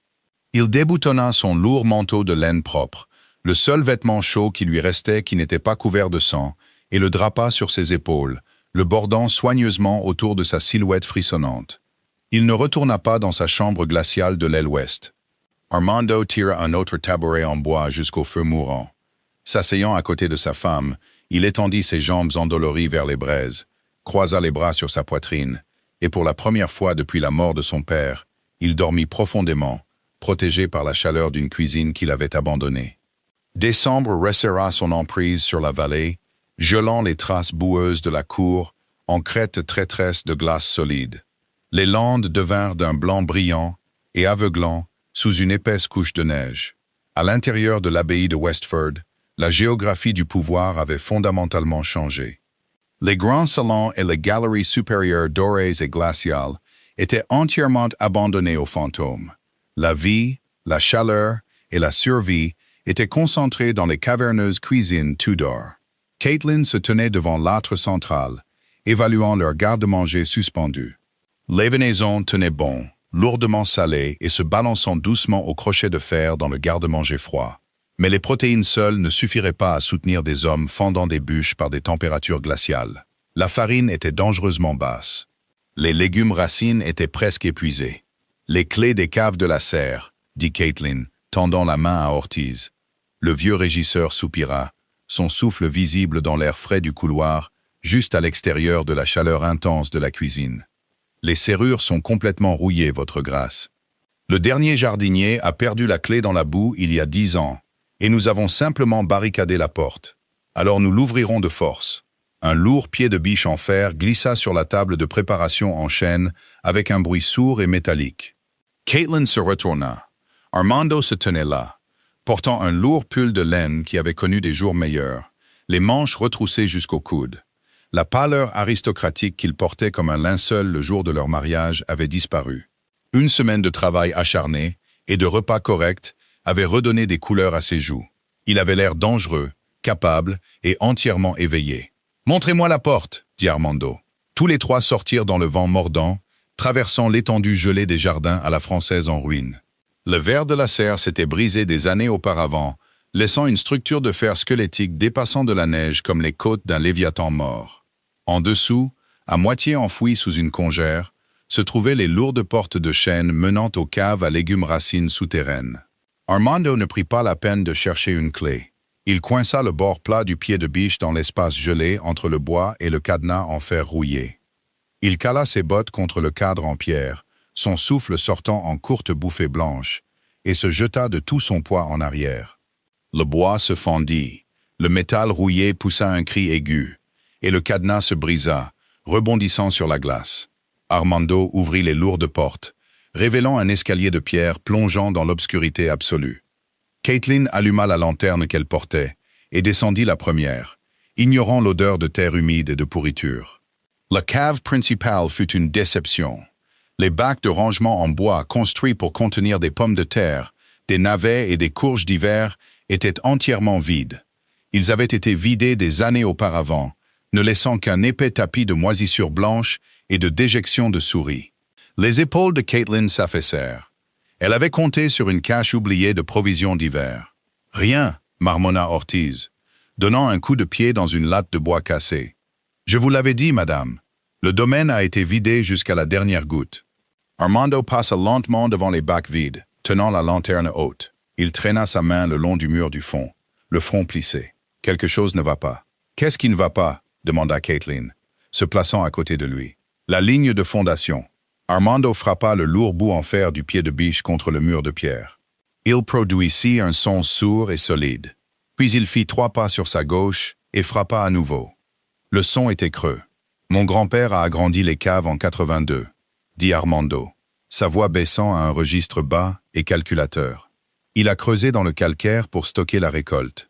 Speaker 1: Il déboutonna son lourd manteau de laine propre, le seul vêtement chaud qui lui restait qui n'était pas couvert de sang, et le drapa sur ses épaules, le bordant soigneusement autour de sa silhouette frissonnante. Il ne retourna pas dans sa chambre glaciale de l'aile ouest. Armando tira un autre tabouret en bois jusqu'au feu mourant. S'asseyant à côté de sa femme, il étendit ses jambes endolories vers les braises, croisa les bras sur sa poitrine, et pour la première fois depuis la mort de son père, il dormit profondément, protégé par la chaleur d'une cuisine qu'il avait abandonnée. Décembre resserra son emprise sur la vallée, gelant les traces boueuses de la cour en crêtes traîtresses de glace solide. Les landes devinrent d'un blanc brillant et aveuglant sous une épaisse couche de neige. À l'intérieur de l'abbaye de Westford, la géographie du pouvoir avait fondamentalement changé. Les grands salons et les galeries supérieures dorées et glaciales étaient entièrement abandonnés aux fantômes. La vie, la chaleur et la survie étaient concentrées dans les caverneuses cuisines Tudor. Caitlin se tenait devant l'âtre central, évaluant leur garde-manger suspendu. Les venaisons tenaient bon, lourdement salées et se balançant doucement au crochet de fer dans le garde-manger froid. Mais les protéines seules ne suffiraient pas à soutenir des hommes fendant des bûches par des températures glaciales. La farine était dangereusement basse. Les légumes racines étaient presque épuisés. Les clés des caves de la serre, dit Caitlin, tendant la main à Ortiz. Le vieux régisseur soupira, son souffle visible dans l'air frais du couloir, juste à l'extérieur de la chaleur intense de la cuisine. Les serrures sont complètement rouillées, votre grâce. Le dernier jardinier a perdu la clé dans la boue il y a 10 ans, et nous avons simplement barricadé la porte. Alors nous l'ouvrirons de force. Un lourd pied de biche en fer glissa sur la table de préparation en chêne avec un bruit sourd et métallique. Caitlin se retourna. Armando se tenait là, portant un lourd pull de laine qui avait connu des jours meilleurs, les manches retroussées jusqu'au coude. La pâleur aristocratique qu'il portait comme un linceul le jour de leur mariage avait disparu. Une semaine de travail acharné et de repas corrects avait redonné des couleurs à ses joues. Il avait l'air dangereux, capable et entièrement éveillé. « Montrez-moi la porte » dit Armando. Tous les trois sortirent dans le vent mordant, traversant l'étendue gelée des jardins à la française en ruine. Le verre de la serre s'était brisé des années auparavant, laissant une structure de fer squelettique dépassant de la neige comme les côtes d'un léviathan mort. En dessous, à moitié enfouies sous une congère, se trouvaient les lourdes portes de chêne menant aux caves à légumes racines souterraines. Armando ne prit pas la peine de chercher une clé. Il coinça le bord plat du pied de biche dans l'espace gelé entre le bois et le cadenas en fer rouillé. Il cala ses bottes contre le cadre en pierre, son souffle sortant en courtes bouffées blanches, et se jeta de tout son poids en arrière. Le bois se fendit, le métal rouillé poussa un cri aigu, et le cadenas se brisa, rebondissant sur la glace. Armando ouvrit les lourdes portes, révélant un escalier de pierre plongeant dans l'obscurité absolue. Caitlin alluma la lanterne qu'elle portait et descendit la première, ignorant l'odeur de terre humide et de pourriture. La cave principale fut une déception. Les bacs de rangement en bois construits pour contenir des pommes de terre, des navets et des courges d'hiver étaient entièrement vides. Ils avaient été vidés des années auparavant, ne laissant qu'un épais tapis de moisissures blanches et de déjections de souris. Les épaules de Caitlin s'affaissèrent. Elle avait compté sur une cache oubliée de provisions d'hiver. « Rien » marmonna Ortiz, donnant un coup de pied dans une latte de bois cassée. « Je vous l'avais dit, madame. Le domaine a été vidé jusqu'à la dernière goutte. » Armando passa lentement devant les bacs vides, tenant la lanterne haute. Il traîna sa main le long du mur du fond, le front plissé. « Quelque chose ne va pas. »« Qu'est-ce qui ne va pas ?» demanda Caitlin, se plaçant à côté de lui. « La ligne de fondation. » Armando frappa le lourd bout en fer du pied de biche contre le mur de pierre. Il produisit un son sourd et solide. Puis il fit 3 pas sur sa gauche et frappa à nouveau. Le son était creux. « Mon grand-père a agrandi les caves en 82, » dit Armando, sa voix baissant à un registre bas et calculateur. Il a creusé dans le calcaire pour stocker la récolte.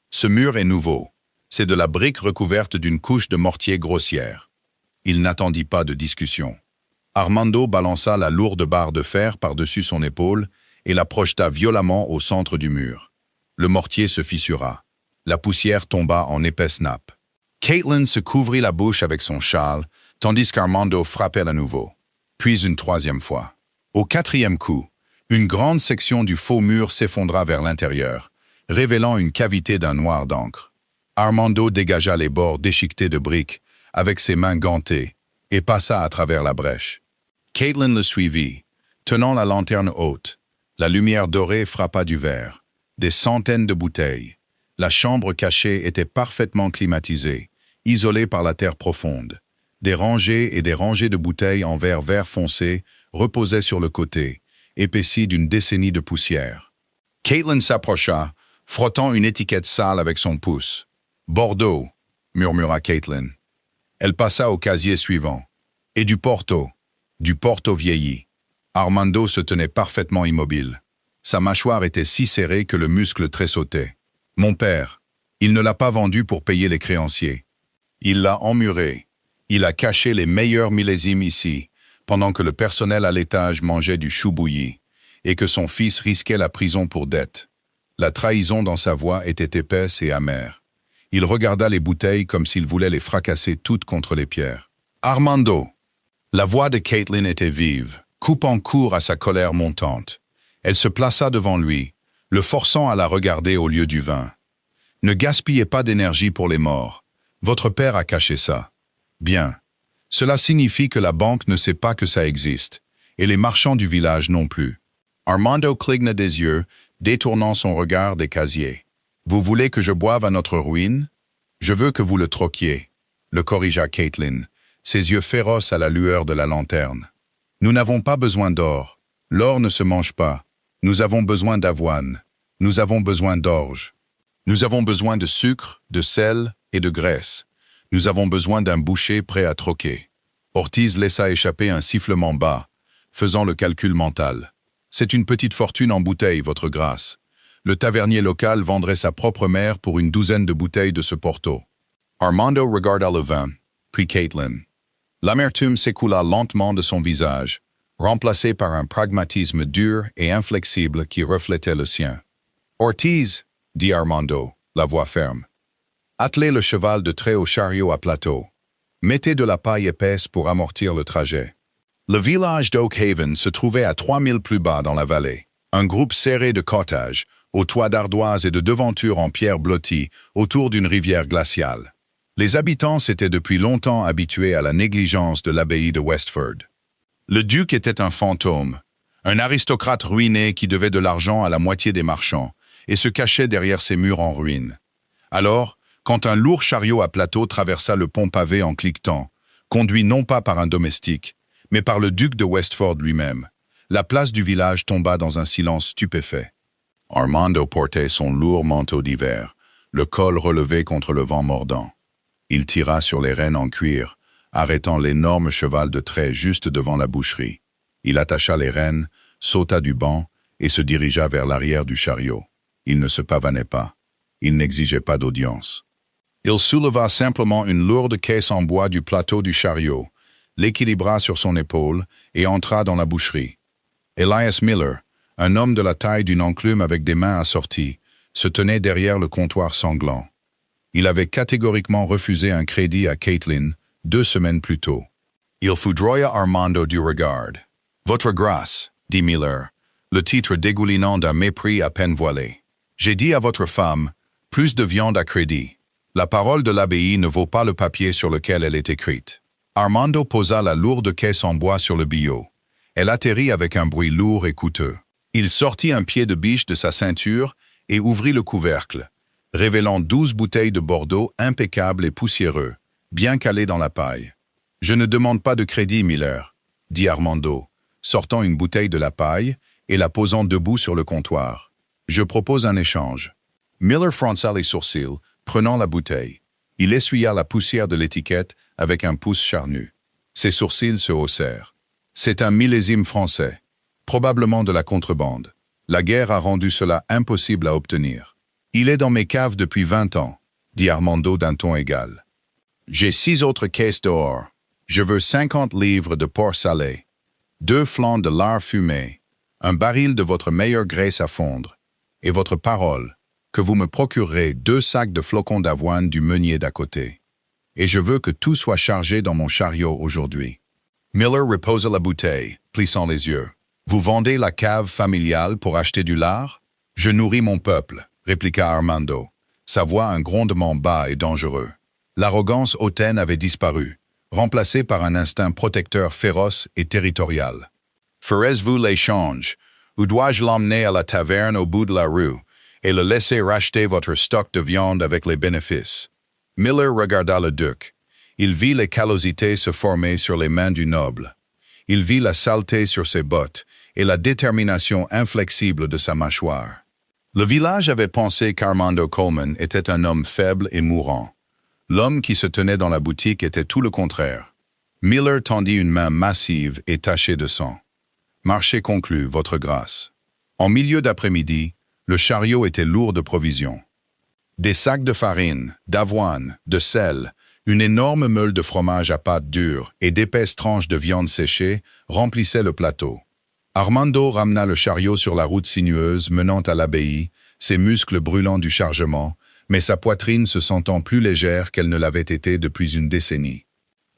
Speaker 1: Ce mur est nouveau. C'est de la brique recouverte d'une couche de mortier grossière. Il n'attendit pas de discussion. Armando balança la lourde barre de fer par-dessus son épaule et la projeta violemment au centre du mur. Le mortier se fissura. La poussière tomba en épaisse nappe. Caitlin se couvrit la bouche avec son châle, tandis qu'Armando frappait à nouveau. Puis une 3e fois. Au 4e coup, une grande section du faux mur s'effondra vers l'intérieur, révélant une cavité d'un noir d'encre. Armando dégagea les bords déchiquetés de briques avec ses mains gantées et passa à travers la brèche. Caitlin le suivit, tenant la lanterne haute. La lumière dorée frappa du verre. Des centaines de bouteilles. La chambre cachée était parfaitement climatisée, isolée par la terre profonde. Des rangées et des rangées de bouteilles en verre vert foncé reposaient sur le côté, épaissis d'une décennie de poussière. Caitlin s'approcha, frottant une étiquette sale avec son pouce. « Bordeaux » murmura Caitlin. Elle passa au casier suivant. « Et du Porto vieilli. » Armando se tenait parfaitement immobile. Sa mâchoire était si serrée que le muscle tressautait. « Mon père, il ne l'a pas vendu pour payer les créanciers. Il l'a emmuré. Il a caché les meilleurs millésimes ici, pendant que le personnel à l'étage mangeait du chou bouilli, et que son fils risquait la prison pour dette. » La trahison dans sa voix était épaisse et amère. Il regarda les bouteilles comme s'il voulait les fracasser toutes contre les pierres. « Armando !» La voix de Caitlin était vive, coupant court à sa colère montante. Elle se plaça devant lui, le forçant à la regarder au lieu du vin. « Ne gaspillez pas d'énergie pour les morts. Votre père a caché ça. » « Bien. Cela signifie que la banque ne sait pas que ça existe, et les marchands du village non plus. » Armando cligna des yeux, détournant son regard des casiers. « Vous voulez que je boive à notre ruine? Je veux que vous le troquiez, » le corrigea Caitlin, ses yeux féroces à la lueur de la lanterne. « Nous n'avons pas besoin d'or. L'or ne se mange pas. Nous avons besoin d'avoine. Nous avons besoin d'orge. Nous avons besoin de sucre, de sel et de graisse. Nous avons besoin d'un boucher prêt à troquer. Ortiz laissa échapper un sifflement bas, faisant le calcul mental. C'est une petite fortune en bouteilles, votre grâce. Le tavernier local vendrait sa propre mère pour une douzaine de bouteilles de ce Porto. Armando regarda le vin, puis Caitlin. L'amertume s'écoula lentement de son visage, remplacé par un pragmatisme dur et inflexible qui reflétait le sien. Ortiz, dit Armando, la voix ferme. Attelez le cheval de trait au chariot à plateau. Mettez de la paille épaisse pour amortir le trajet. Le village d'Oak Haven se trouvait à 3000 plus bas dans la vallée. Un groupe serré de cottages, aux toits d'ardoise et de devantures en pierre blottie, autour d'une rivière glaciale. Les habitants s'étaient depuis longtemps habitués à la négligence de l'abbaye de Westford. Le duc était un fantôme, un aristocrate ruiné qui devait de l'argent à la moitié des marchands, et se cachait derrière ses murs en ruine. Alors, quand un lourd chariot à plateau traversa le pont pavé en cliquetant, conduit non pas par un domestique, mais par le duc de Westford lui-même, la place du village tomba dans un silence stupéfait. Armando portait son lourd manteau d'hiver, le col relevé contre le vent mordant. Il tira sur les rênes en cuir, arrêtant l'énorme cheval de trait juste devant la boucherie. Il attacha les rênes, sauta du banc et se dirigea vers l'arrière du chariot. Il ne se pavanait pas. Il n'exigeait pas d'audience. Il souleva simplement une lourde caisse en bois du plateau du chariot, l'équilibra sur son épaule et entra dans la boucherie. Elias Miller, un homme de la taille d'une enclume avec des mains assorties, se tenait derrière le comptoir sanglant. Il avait catégoriquement refusé un crédit à Caitlin 2 semaines plus tôt. Il foudroya Armando du regard. « Votre grâce », dit Miller, le titre dégoulinant d'un mépris à peine voilé. « J'ai dit à votre femme, plus de viande à crédit. La parole de l'abbaye ne vaut pas le papier sur lequel elle est écrite. » Armando posa la lourde caisse en bois sur le billot. Elle atterrit avec un bruit lourd et coûteux. Il sortit un pied de biche de sa ceinture et ouvrit le couvercle, révélant 12 bouteilles de Bordeaux impeccables et poussiéreux, bien calées dans la paille. « Je ne demande pas de crédit, Miller, » dit Armando, sortant une bouteille de la paille et la posant debout sur le comptoir. « Je propose un échange. » Miller fronça les sourcils, prenant la bouteille. Il essuya la poussière de l'étiquette avec un pouce charnu. Ses sourcils se haussèrent. « C'est un millésime français. Probablement de la contrebande. La guerre a rendu cela impossible à obtenir. Il est dans mes caves depuis 20 ans, dit Armando d'un ton égal. J'ai 6 autres caisses dehors. Je veux 50 livres de porc salé, 2 flancs de lard fumé, un baril de votre meilleure graisse à fondre, et votre parole, que vous me procurerez 2 sacs de flocons d'avoine du meunier d'à côté. Et je veux que tout soit chargé dans mon chariot aujourd'hui. Miller reposa la bouteille, plissant les yeux. Vous vendez la cave familiale pour acheter du lard? Je nourris mon peuple, répliqua Armando, sa voix un grondement bas et dangereux. L'arrogance hautaine avait disparu, remplacée par un instinct protecteur féroce et territorial. Ferez-vous l'échange, ou dois-je l'emmener à la taverne au bout de la rue et le laisser racheter votre stock de viande avec les bénéfices? Miller regarda le duc. Il vit les callosités se former sur les mains du noble. Il vit la saleté sur ses bottes et la détermination inflexible de sa mâchoire. Le village avait pensé qu'Armando Coleman était un homme faible et mourant. L'homme qui se tenait dans la boutique était tout le contraire. Miller tendit une main massive et tachée de sang. « Marché conclu, votre grâce. » En milieu d'après-midi, le chariot était lourd de provisions. Des sacs de farine, d'avoine, de sel, une énorme meule de fromage à pâte dure et d'épaisses tranches de viande séchée remplissaient le plateau. Armando ramena le chariot sur la route sinueuse menant à l'abbaye, ses muscles brûlant du chargement, mais sa poitrine se sentant plus légère qu'elle ne l'avait été depuis une décennie.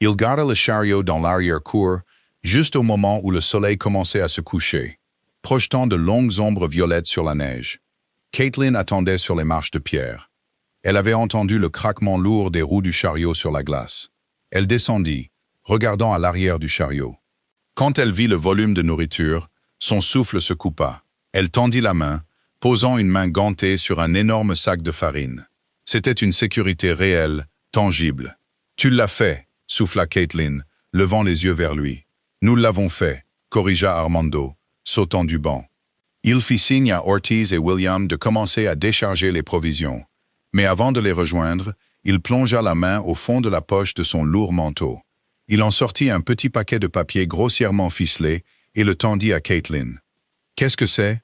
Speaker 1: Il garda le chariot dans l'arrière-cour, juste au moment où le soleil commençait à se coucher, projetant de longues ombres violettes sur la neige. Caitlin attendait sur les marches de pierre. Elle avait entendu le craquement lourd des roues du chariot sur la glace. Elle descendit, regardant à l'arrière du chariot. Quand elle vit le volume de nourriture, son souffle se coupa. Elle tendit la main, posant une main gantée sur un énorme sac de farine. C'était une sécurité réelle, tangible. « Tu l'as fait », souffla Caitlin, levant les yeux vers lui. « Nous l'avons fait », corrigea Armando, sautant du banc. Il fit signe à Ortiz et William de commencer à décharger les provisions. Mais avant de les rejoindre, il plongea la main au fond de la poche de son lourd manteau. Il en sortit un petit paquet de papier grossièrement ficelé et le tendit à Caitlin. « Qu'est-ce que c'est »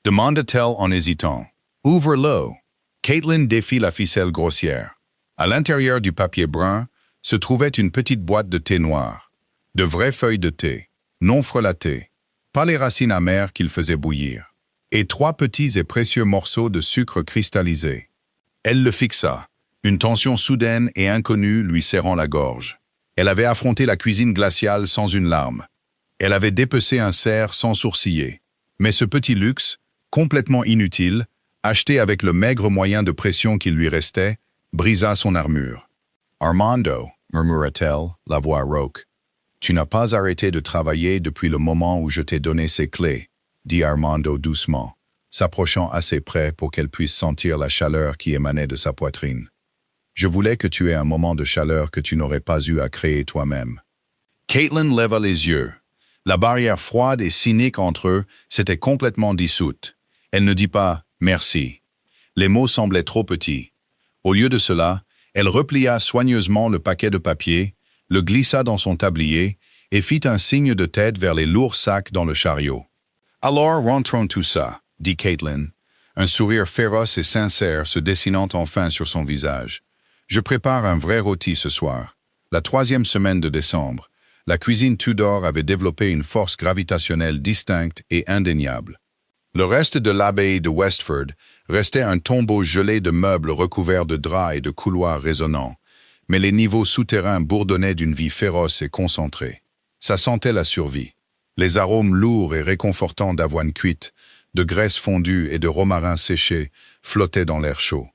Speaker 1: demanda-t-elle en hésitant. « Ouvre-le » Caitlin défit la ficelle grossière. À l'intérieur du papier brun se trouvait une petite boîte de thé noir. De vraies feuilles de thé, non frelatées, pas les racines amères qu'il faisait bouillir, et 3 petits et précieux morceaux de sucre cristallisé. Elle le fixa, une tension soudaine et inconnue lui serrant la gorge. Elle avait affronté la cuisine glaciale sans une larme. Elle avait dépecé un cerf sans sourciller. Mais ce petit luxe, complètement inutile, acheté avec le maigre moyen de pression qui lui restait, brisa son armure. « Armando, murmura-t-elle, la voix rauque, tu n'as pas arrêté de travailler depuis le moment où je t'ai donné ces clés, dit Armando doucement, s'approchant assez près pour qu'elle puisse sentir la chaleur qui émanait de sa poitrine. Je voulais que tu aies un moment de chaleur que tu n'aurais pas eu à créer toi-même. Caitlin leva les yeux. La barrière froide et cynique entre eux s'était complètement dissoute. Elle ne dit pas « merci ». Les mots semblaient trop petits. Au lieu de cela, elle replia soigneusement le paquet de papier, le glissa dans son tablier et fit un signe de tête vers les lourds sacs dans le chariot. « Alors rentrons tout ça », dit Caitlin, un sourire féroce et sincère se dessinant enfin sur son visage. « Je prépare un vrai rôti ce soir. La 3e semaine de décembre, la cuisine Tudor avait développé une force gravitationnelle distincte et indéniable. Le reste de l'abbaye de Westford restait un tombeau gelé de meubles recouverts de draps et de couloirs résonnants, mais les niveaux souterrains bourdonnaient d'une vie féroce et concentrée. Ça sentait la survie. Les arômes lourds et réconfortants d'avoine cuite, de graisse fondue et de romarin séché flottaient dans l'air chaud.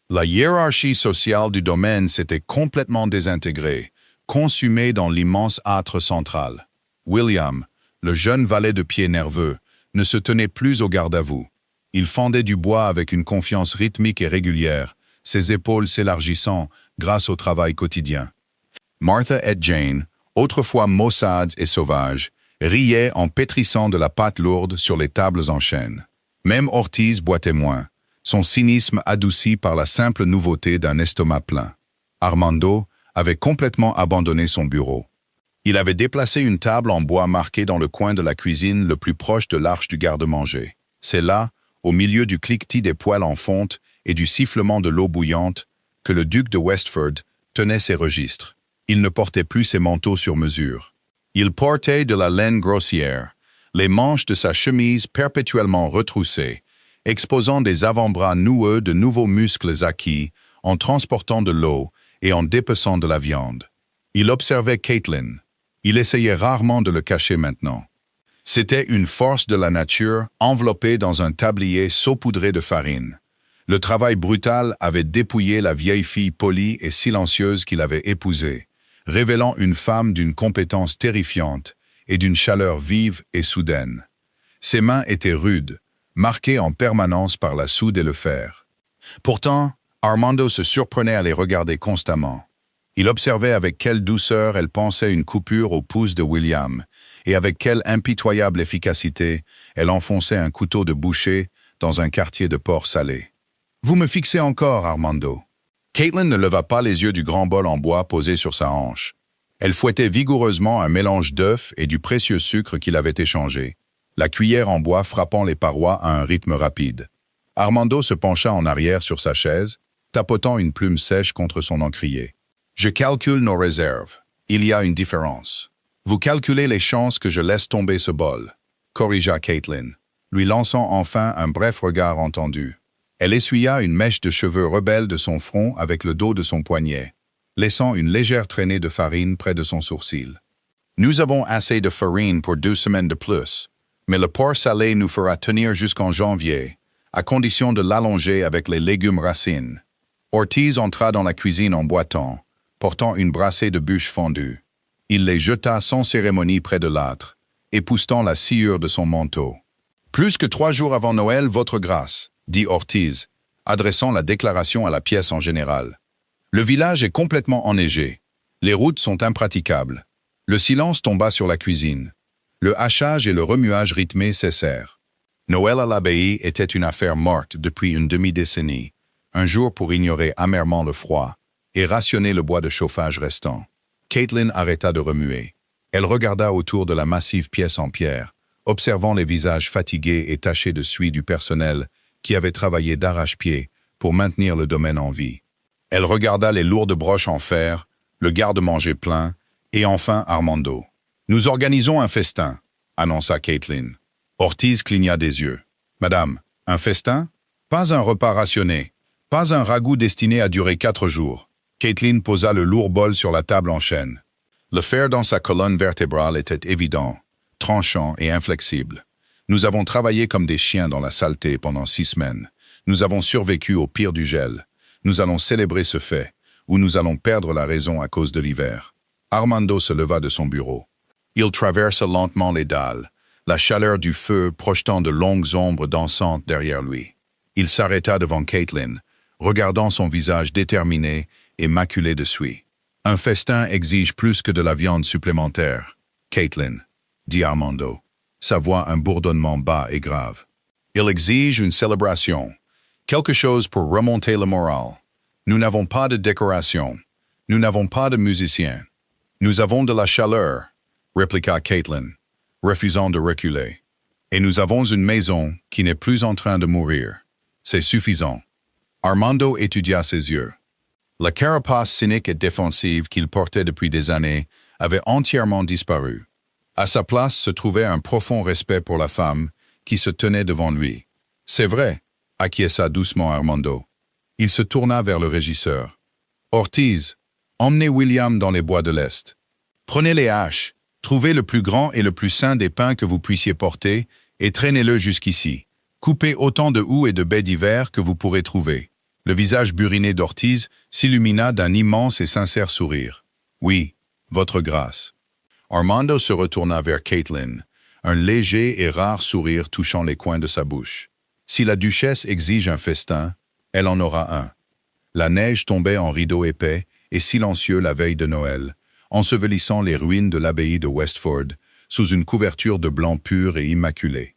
Speaker 1: La hiérarchie sociale du domaine s'était complètement désintégrée, consumée dans l'immense âtre central. William, le jeune valet de pied nerveux, ne se tenait plus au garde-à-vous. Il fendait du bois avec une confiance rythmique et régulière, ses épaules s'élargissant grâce au travail quotidien. Martha et Jane, autrefois maussades et sauvages, riaient en pétrissant de la pâte lourde sur les tables en chêne. Même Ortiz boitait moins, son cynisme adouci par la simple nouveauté d'un estomac plein. Armando avait complètement abandonné son bureau. Il avait déplacé une table en bois marquée dans le coin de la cuisine le plus proche de l'arche du garde-manger. C'est là, au milieu du cliquetis des poêles en fonte et du sifflement de l'eau bouillante, que le duc de Westford tenait ses registres. Il ne portait plus ses manteaux sur mesure. Il portait de la laine grossière, les manches de sa chemise perpétuellement retroussées, exposant des avant-bras noueux de nouveaux muscles acquis, en transportant de l'eau et en dépeçant de la viande. Il observait Caitlin. Il essayait rarement de le cacher maintenant. C'était une force de la nature enveloppée dans un tablier saupoudré de farine. Le travail brutal avait dépouillé la vieille fille polie et silencieuse qu'il avait épousée, révélant une femme d'une compétence terrifiante et d'une chaleur vive et soudaine. Ses mains étaient rudes, marquées en permanence par la soude et le fer. Pourtant, Armando se surprenait à les regarder constamment. Il observait avec quelle douceur elle pensait une coupure au pouce de William, et avec quelle impitoyable efficacité elle enfonçait un couteau de boucher dans un quartier de porc salé. « Vous me fixez encore, Armando. » Caitlin ne leva pas les yeux du grand bol en bois posé sur sa hanche. Elle fouettait vigoureusement un mélange d'œufs et du précieux sucre qu'il avait échangé, la cuillère en bois frappant les parois à un rythme rapide. Armando se pencha en arrière sur sa chaise, tapotant une plume sèche contre son encrier. « Je calcule nos réserves. Il y a une différence. Vous calculez les chances que je laisse tomber ce bol, » corrigea Caitlin, lui lançant enfin un bref regard entendu. Elle essuya une mèche de cheveux rebelle de son front avec le dos de son poignet, laissant une légère traînée de farine près de son sourcil. « Nous avons assez de farine pour 2 semaines de plus, mais le porc salé nous fera tenir jusqu'en janvier, à condition de l'allonger avec les légumes racines. » Ortiz entra dans la cuisine en boitant, portant une brassée de bûches fondues. Il les jeta sans cérémonie près de l'âtre, époussetant la sciure de son manteau. « Plus que 3 jours avant Noël, votre grâce, » dit Ortiz, adressant la déclaration à la pièce en général. Le village est complètement enneigé. Les routes sont impraticables. Le silence tomba sur la cuisine. Le hachage et le remuage rythmé cessèrent. Noël à l'abbaye était une affaire morte depuis une demi-décennie, un jour pour ignorer amèrement le froid et rationner le bois de chauffage restant. Caitlin arrêta de remuer. Elle regarda autour de la massive pièce en pierre, observant les visages fatigués et tachés de suie du personnel qui avait travaillé d'arrache-pied pour maintenir le domaine en vie. Elle regarda les lourdes broches en fer, le garde-manger plein, et enfin Armando. « Nous organisons un festin », annonça Caitlin. Ortiz cligna des yeux. « Madame, un festin? Pas un repas rationné, pas un ragoût destiné à durer 4 jours. » Caitlin posa le lourd bol sur la table en chêne. Le fer dans sa colonne vertébrale était évident, tranchant et inflexible. Nous avons travaillé comme des chiens dans la saleté pendant 6 semaines. Nous avons survécu au pire du gel. Nous allons célébrer ce fait, ou nous allons perdre la raison à cause de l'hiver. Armando se leva de son bureau. Il traversa lentement les dalles, la chaleur du feu projetant de longues ombres dansantes derrière lui. Il s'arrêta devant Caitlin, regardant son visage déterminé et maculé de suie. « Un festin exige plus que de la viande supplémentaire, Caitlin, » dit Armando, sa voix un bourdonnement bas et grave. « Il exige une célébration, quelque chose pour remonter le moral. Nous n'avons pas de décoration, nous n'avons pas de musiciens. Nous avons de la chaleur, » répliqua Caitlin, refusant de reculer. « Et nous avons une maison qui n'est plus en train de mourir. C'est suffisant. » Armando étudia ses yeux. La carapace cynique et défensive qu'il portait depuis des années avait entièrement disparu. À sa place se trouvait un profond respect pour la femme qui se tenait devant lui. « C'est vrai », acquiesça doucement Armando. Il se tourna vers le régisseur. « Ortiz, emmenez William dans les bois de l'Est. Prenez les haches, trouvez le plus grand et le plus sain des pins que vous puissiez porter et traînez-le jusqu'ici. Coupez autant de houx et de baies d'hiver que vous pourrez trouver. » Le visage buriné d'Ortiz s'illumina d'un immense et sincère sourire. « Oui, votre grâce. » Armando se retourna vers Caitlin, un léger et rare sourire touchant les coins de sa bouche. Si la duchesse exige un festin, elle en aura un. La neige tombait en rideau épais et silencieux la veille de Noël, ensevelissant les ruines de l'abbaye de Westford sous une couverture de blanc pur et immaculé.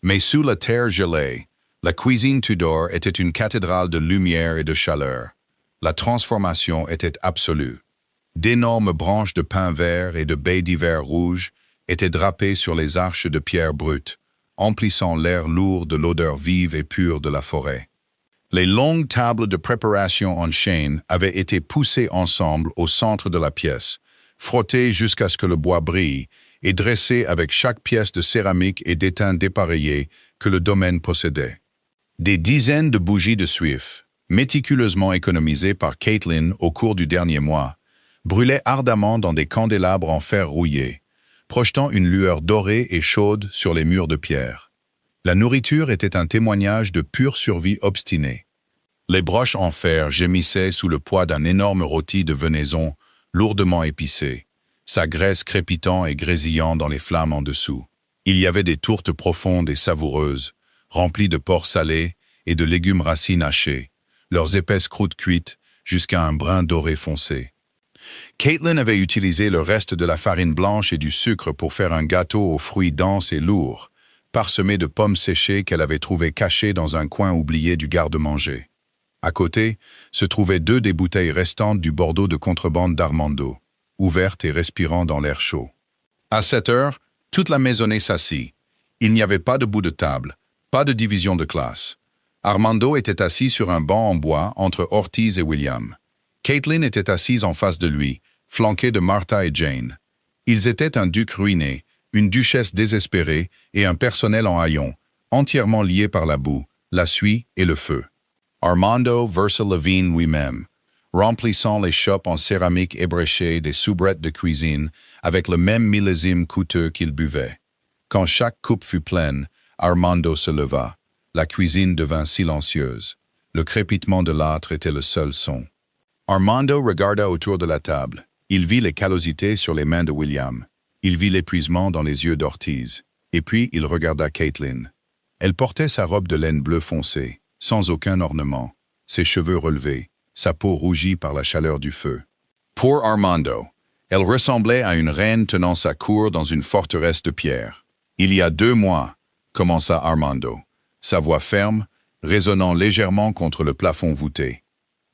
Speaker 1: Mais sous la terre gelée, la cuisine Tudor était une cathédrale de lumière et de chaleur. La transformation était absolue. D'énormes branches de pin vert et de baies d'hiver rouges étaient drapées sur les arches de pierre brute, emplissant l'air lourd de l'odeur vive et pure de la forêt. Les longues tables de préparation en chêne avaient été poussées ensemble au centre de la pièce, frottées jusqu'à ce que le bois brille et dressées avec chaque pièce de céramique et d'étain dépareillé que le domaine possédait. Des dizaines de bougies de suif, méticuleusement économisées par Caitlin au cours du dernier mois, brûlaient ardemment dans des candélabres en fer rouillé, projetant une lueur dorée et chaude sur les murs de pierre. La nourriture était un témoignage de pure survie obstinée. Les broches en fer gémissaient sous le poids d'un énorme rôti de venaison lourdement épicé, sa graisse crépitant et grésillant dans les flammes en dessous. Il y avait des tourtes profondes et savoureuses, remplies de porc salé et de légumes racines hachés, leurs épaisses croûtes cuites jusqu'à un brun doré foncé. Caitlin avait utilisé le reste de la farine blanche et du sucre pour faire un gâteau aux fruits denses et lourds, parsemé de pommes séchées qu'elle avait trouvées cachées dans un coin oublié du garde-manger. À côté se trouvaient 2 des bouteilles restantes du Bordeaux de contrebande d'Armando, ouvertes et respirant dans l'air chaud. À 7 heures, toute la maisonnée s'assit. Il n'y avait pas de bout de table, pas de division de classe. Armando était assis sur un banc en bois entre Ortiz et William. Caitlin était assise en face de lui, flanquée de Martha et Jane. Ils étaient un duc ruiné, une duchesse désespérée et un personnel en haillons, entièrement liés par la boue, la suie et le feu. Armando versa le vin lui-même, remplissant les chopes en céramique ébréchée des soubrettes de cuisine avec le même millésime coûteux qu'il buvait. Quand chaque coupe fut pleine, Armando se leva. La cuisine devint silencieuse. Le crépitement de l'âtre était le seul son. Armando regarda autour de la table. Il vit les callosités sur les mains de William. Il vit l'épuisement dans les yeux d'Ortiz. Et puis il regarda Caitlin. Elle portait sa robe de laine bleu foncé, sans aucun ornement, ses cheveux relevés, sa peau rougie par la chaleur du feu. Pour Armando, elle ressemblait à une reine tenant sa cour dans une forteresse de pierre. Il y a 2 mois, commença Armando, sa voix ferme, résonnant légèrement contre le plafond voûté.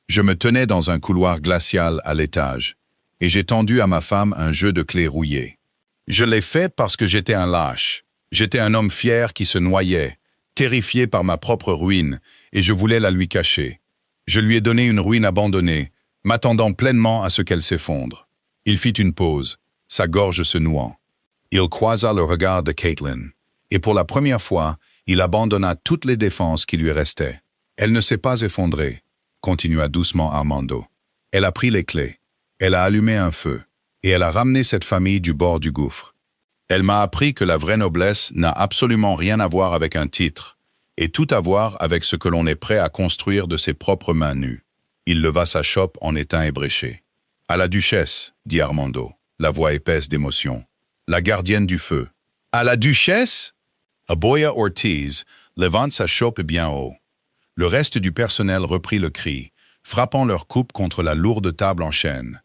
Speaker 1: Je me tenais dans un couloir glacial à l'étage, et j'ai tendu à ma femme un jeu de clés rouillées. Je l'ai fait parce que j'étais un lâche. J'étais un homme fier qui se noyait, terrifié par ma propre ruine, et je voulais la lui cacher. Je lui ai donné une ruine abandonnée, m'attendant pleinement à ce qu'elle s'effondre. Il fit une pause, sa gorge se nouant. Il croisa le regard de Caitlin, et pour la première fois, il abandonna toutes les défenses qui lui restaient. Elle ne s'est pas effondrée, continua doucement Armando. Elle a pris les clés, elle a allumé un feu, et elle a ramené cette famille du bord du gouffre. Elle m'a appris que la vraie noblesse n'a absolument rien à voir avec un titre, et tout à voir avec ce que l'on est prêt à construire de ses propres mains nues. Il leva sa chope en étain ébréché. « À la duchesse, dit Armando, la voix épaisse d'émotion. La gardienne du feu. À la duchesse? Aboya Ortiz levant sa chope bien haut. Le reste du personnel reprit le cri, frappant leur coupe contre la lourde table en chêne.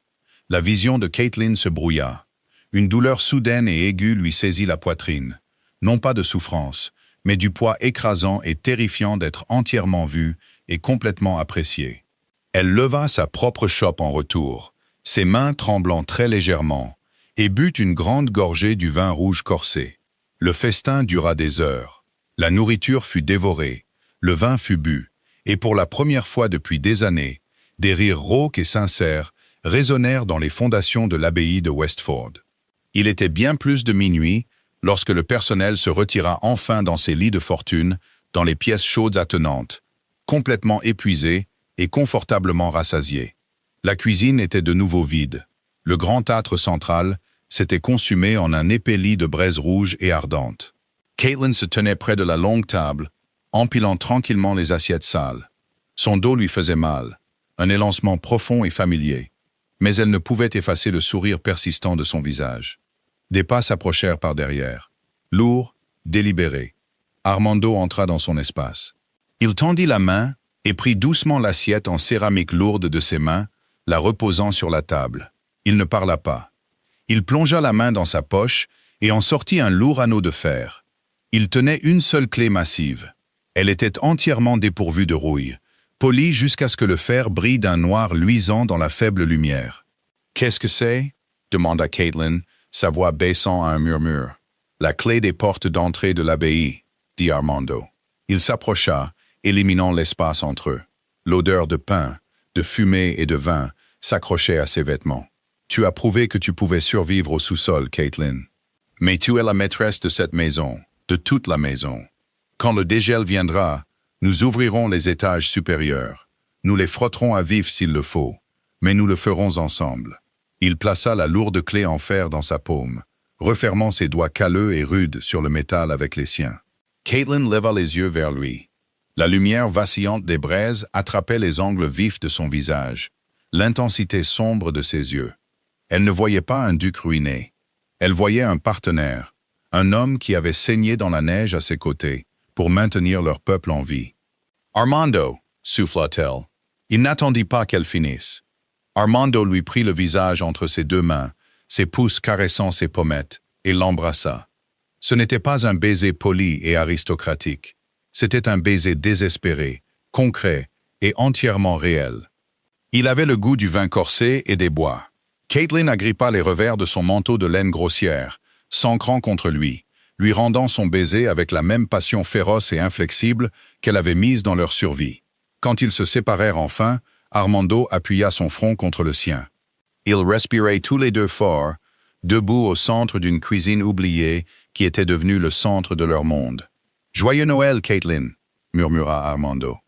Speaker 1: La vision de Caitlin se brouilla. Une douleur soudaine et aiguë lui saisit la poitrine. Non pas de souffrance, mais du poids écrasant et terrifiant d'être entièrement vue et complètement appréciée. Elle leva sa propre chope en retour, ses mains tremblant très légèrement, et but une grande gorgée du vin rouge corsé. Le festin dura des heures. La nourriture fut dévorée, le vin fut bu, et pour la première fois depuis des années, des rires rauques et sincères résonnèrent dans les fondations de l'abbaye de Westford. Il était bien plus de minuit lorsque le personnel se retira enfin dans ses lits de fortune, dans les pièces chaudes attenantes, complètement épuisé et confortablement rassasié. La cuisine était de nouveau vide. Le grand âtre central s'était consumé en un épais lit de braise rouge et ardente. Caitlin se tenait près de la longue table, empilant tranquillement les assiettes sales. Son dos lui faisait mal, un élancement profond et familier, mais elle ne pouvait effacer le sourire persistant de son visage. Des pas s'approchèrent par derrière. Lourd, délibéré. Armando entra dans son espace. Il tendit la main et prit doucement l'assiette en céramique lourde de ses mains, la reposant sur la table. Il ne parla pas. Il plongea la main dans sa poche et en sortit un lourd anneau de fer. Il tenait une seule clé massive. Elle était entièrement dépourvue de rouille, polie jusqu'à ce que le fer brille d'un noir luisant dans la faible lumière. « Qu'est-ce que c'est » demanda Caitlin, sa voix baissant à un murmure. « La clé des portes d'entrée de l'abbaye » dit Armando. Il s'approcha, éliminant l'espace entre eux. L'odeur de pain, de fumée et de vin s'accrochait à ses vêtements. « Tu as prouvé que tu pouvais survivre au sous-sol, Caitlin. Mais tu es la maîtresse de cette maison, de toute la maison. Quand le dégel viendra, nous ouvrirons les étages supérieurs. Nous les frotterons à vif s'il le faut, mais nous le ferons ensemble. » Il plaça la lourde clé en fer dans sa paume, refermant ses doigts calleux et rudes sur le métal avec les siens. Caitlin leva les yeux vers lui. La lumière vacillante des braises attrapait les angles vifs de son visage, l'intensité sombre de ses yeux. Elle ne voyait pas un duc ruiné. Elle voyait un partenaire, un homme qui avait saigné dans la neige à ses côtés pour maintenir leur peuple en vie. « Armando » souffla-t-elle. Il n'attendit pas qu'elle finisse. Armando lui prit le visage entre ses deux mains, ses pouces caressant ses pommettes, et l'embrassa. Ce n'était pas un baiser poli et aristocratique. C'était un baiser désespéré, concret et entièrement réel. Il avait le goût du vin corsé et des bois. Caitlin agrippa les revers de son manteau de laine grossière, s'ancrant contre lui rendant son baiser avec la même passion féroce et inflexible qu'elle avait mise dans leur survie. Quand ils se séparèrent enfin, Armando appuya son front contre le sien. Ils respiraient tous les deux fort, debout au centre d'une cuisine oubliée qui était devenue le centre de leur monde. « Joyeux Noël, Caitlin » murmura Armando.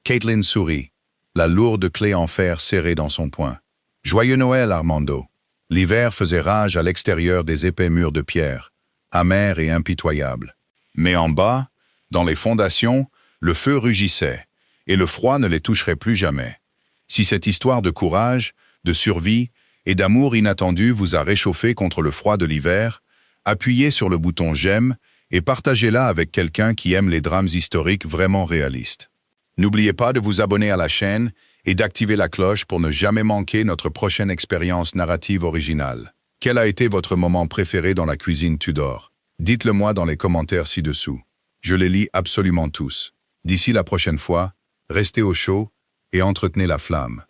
Speaker 1: Caitlin sourit, la lourde clé en fer serrée dans son poing. « Joyeux Noël, Armando » L'hiver faisait rage à l'extérieur des épais murs de pierre, amer et impitoyable. Mais en bas, dans les fondations, le feu rugissait, et le froid ne les toucherait plus jamais. Si cette histoire de courage, de survie et d'amour inattendu vous a réchauffé contre le froid de l'hiver, appuyez sur le bouton « J'aime » et partagez-la avec quelqu'un qui aime les drames historiques vraiment réalistes. N'oubliez pas de vous abonner à la chaîne et d'activer la cloche pour ne jamais manquer notre prochaine expérience narrative originale. Quel a été votre moment préféré dans la cuisine Tudor? Dites-le moi dans les commentaires ci-dessous. Je les lis absolument tous. D'ici la prochaine fois, restez au chaud et entretenez la flamme.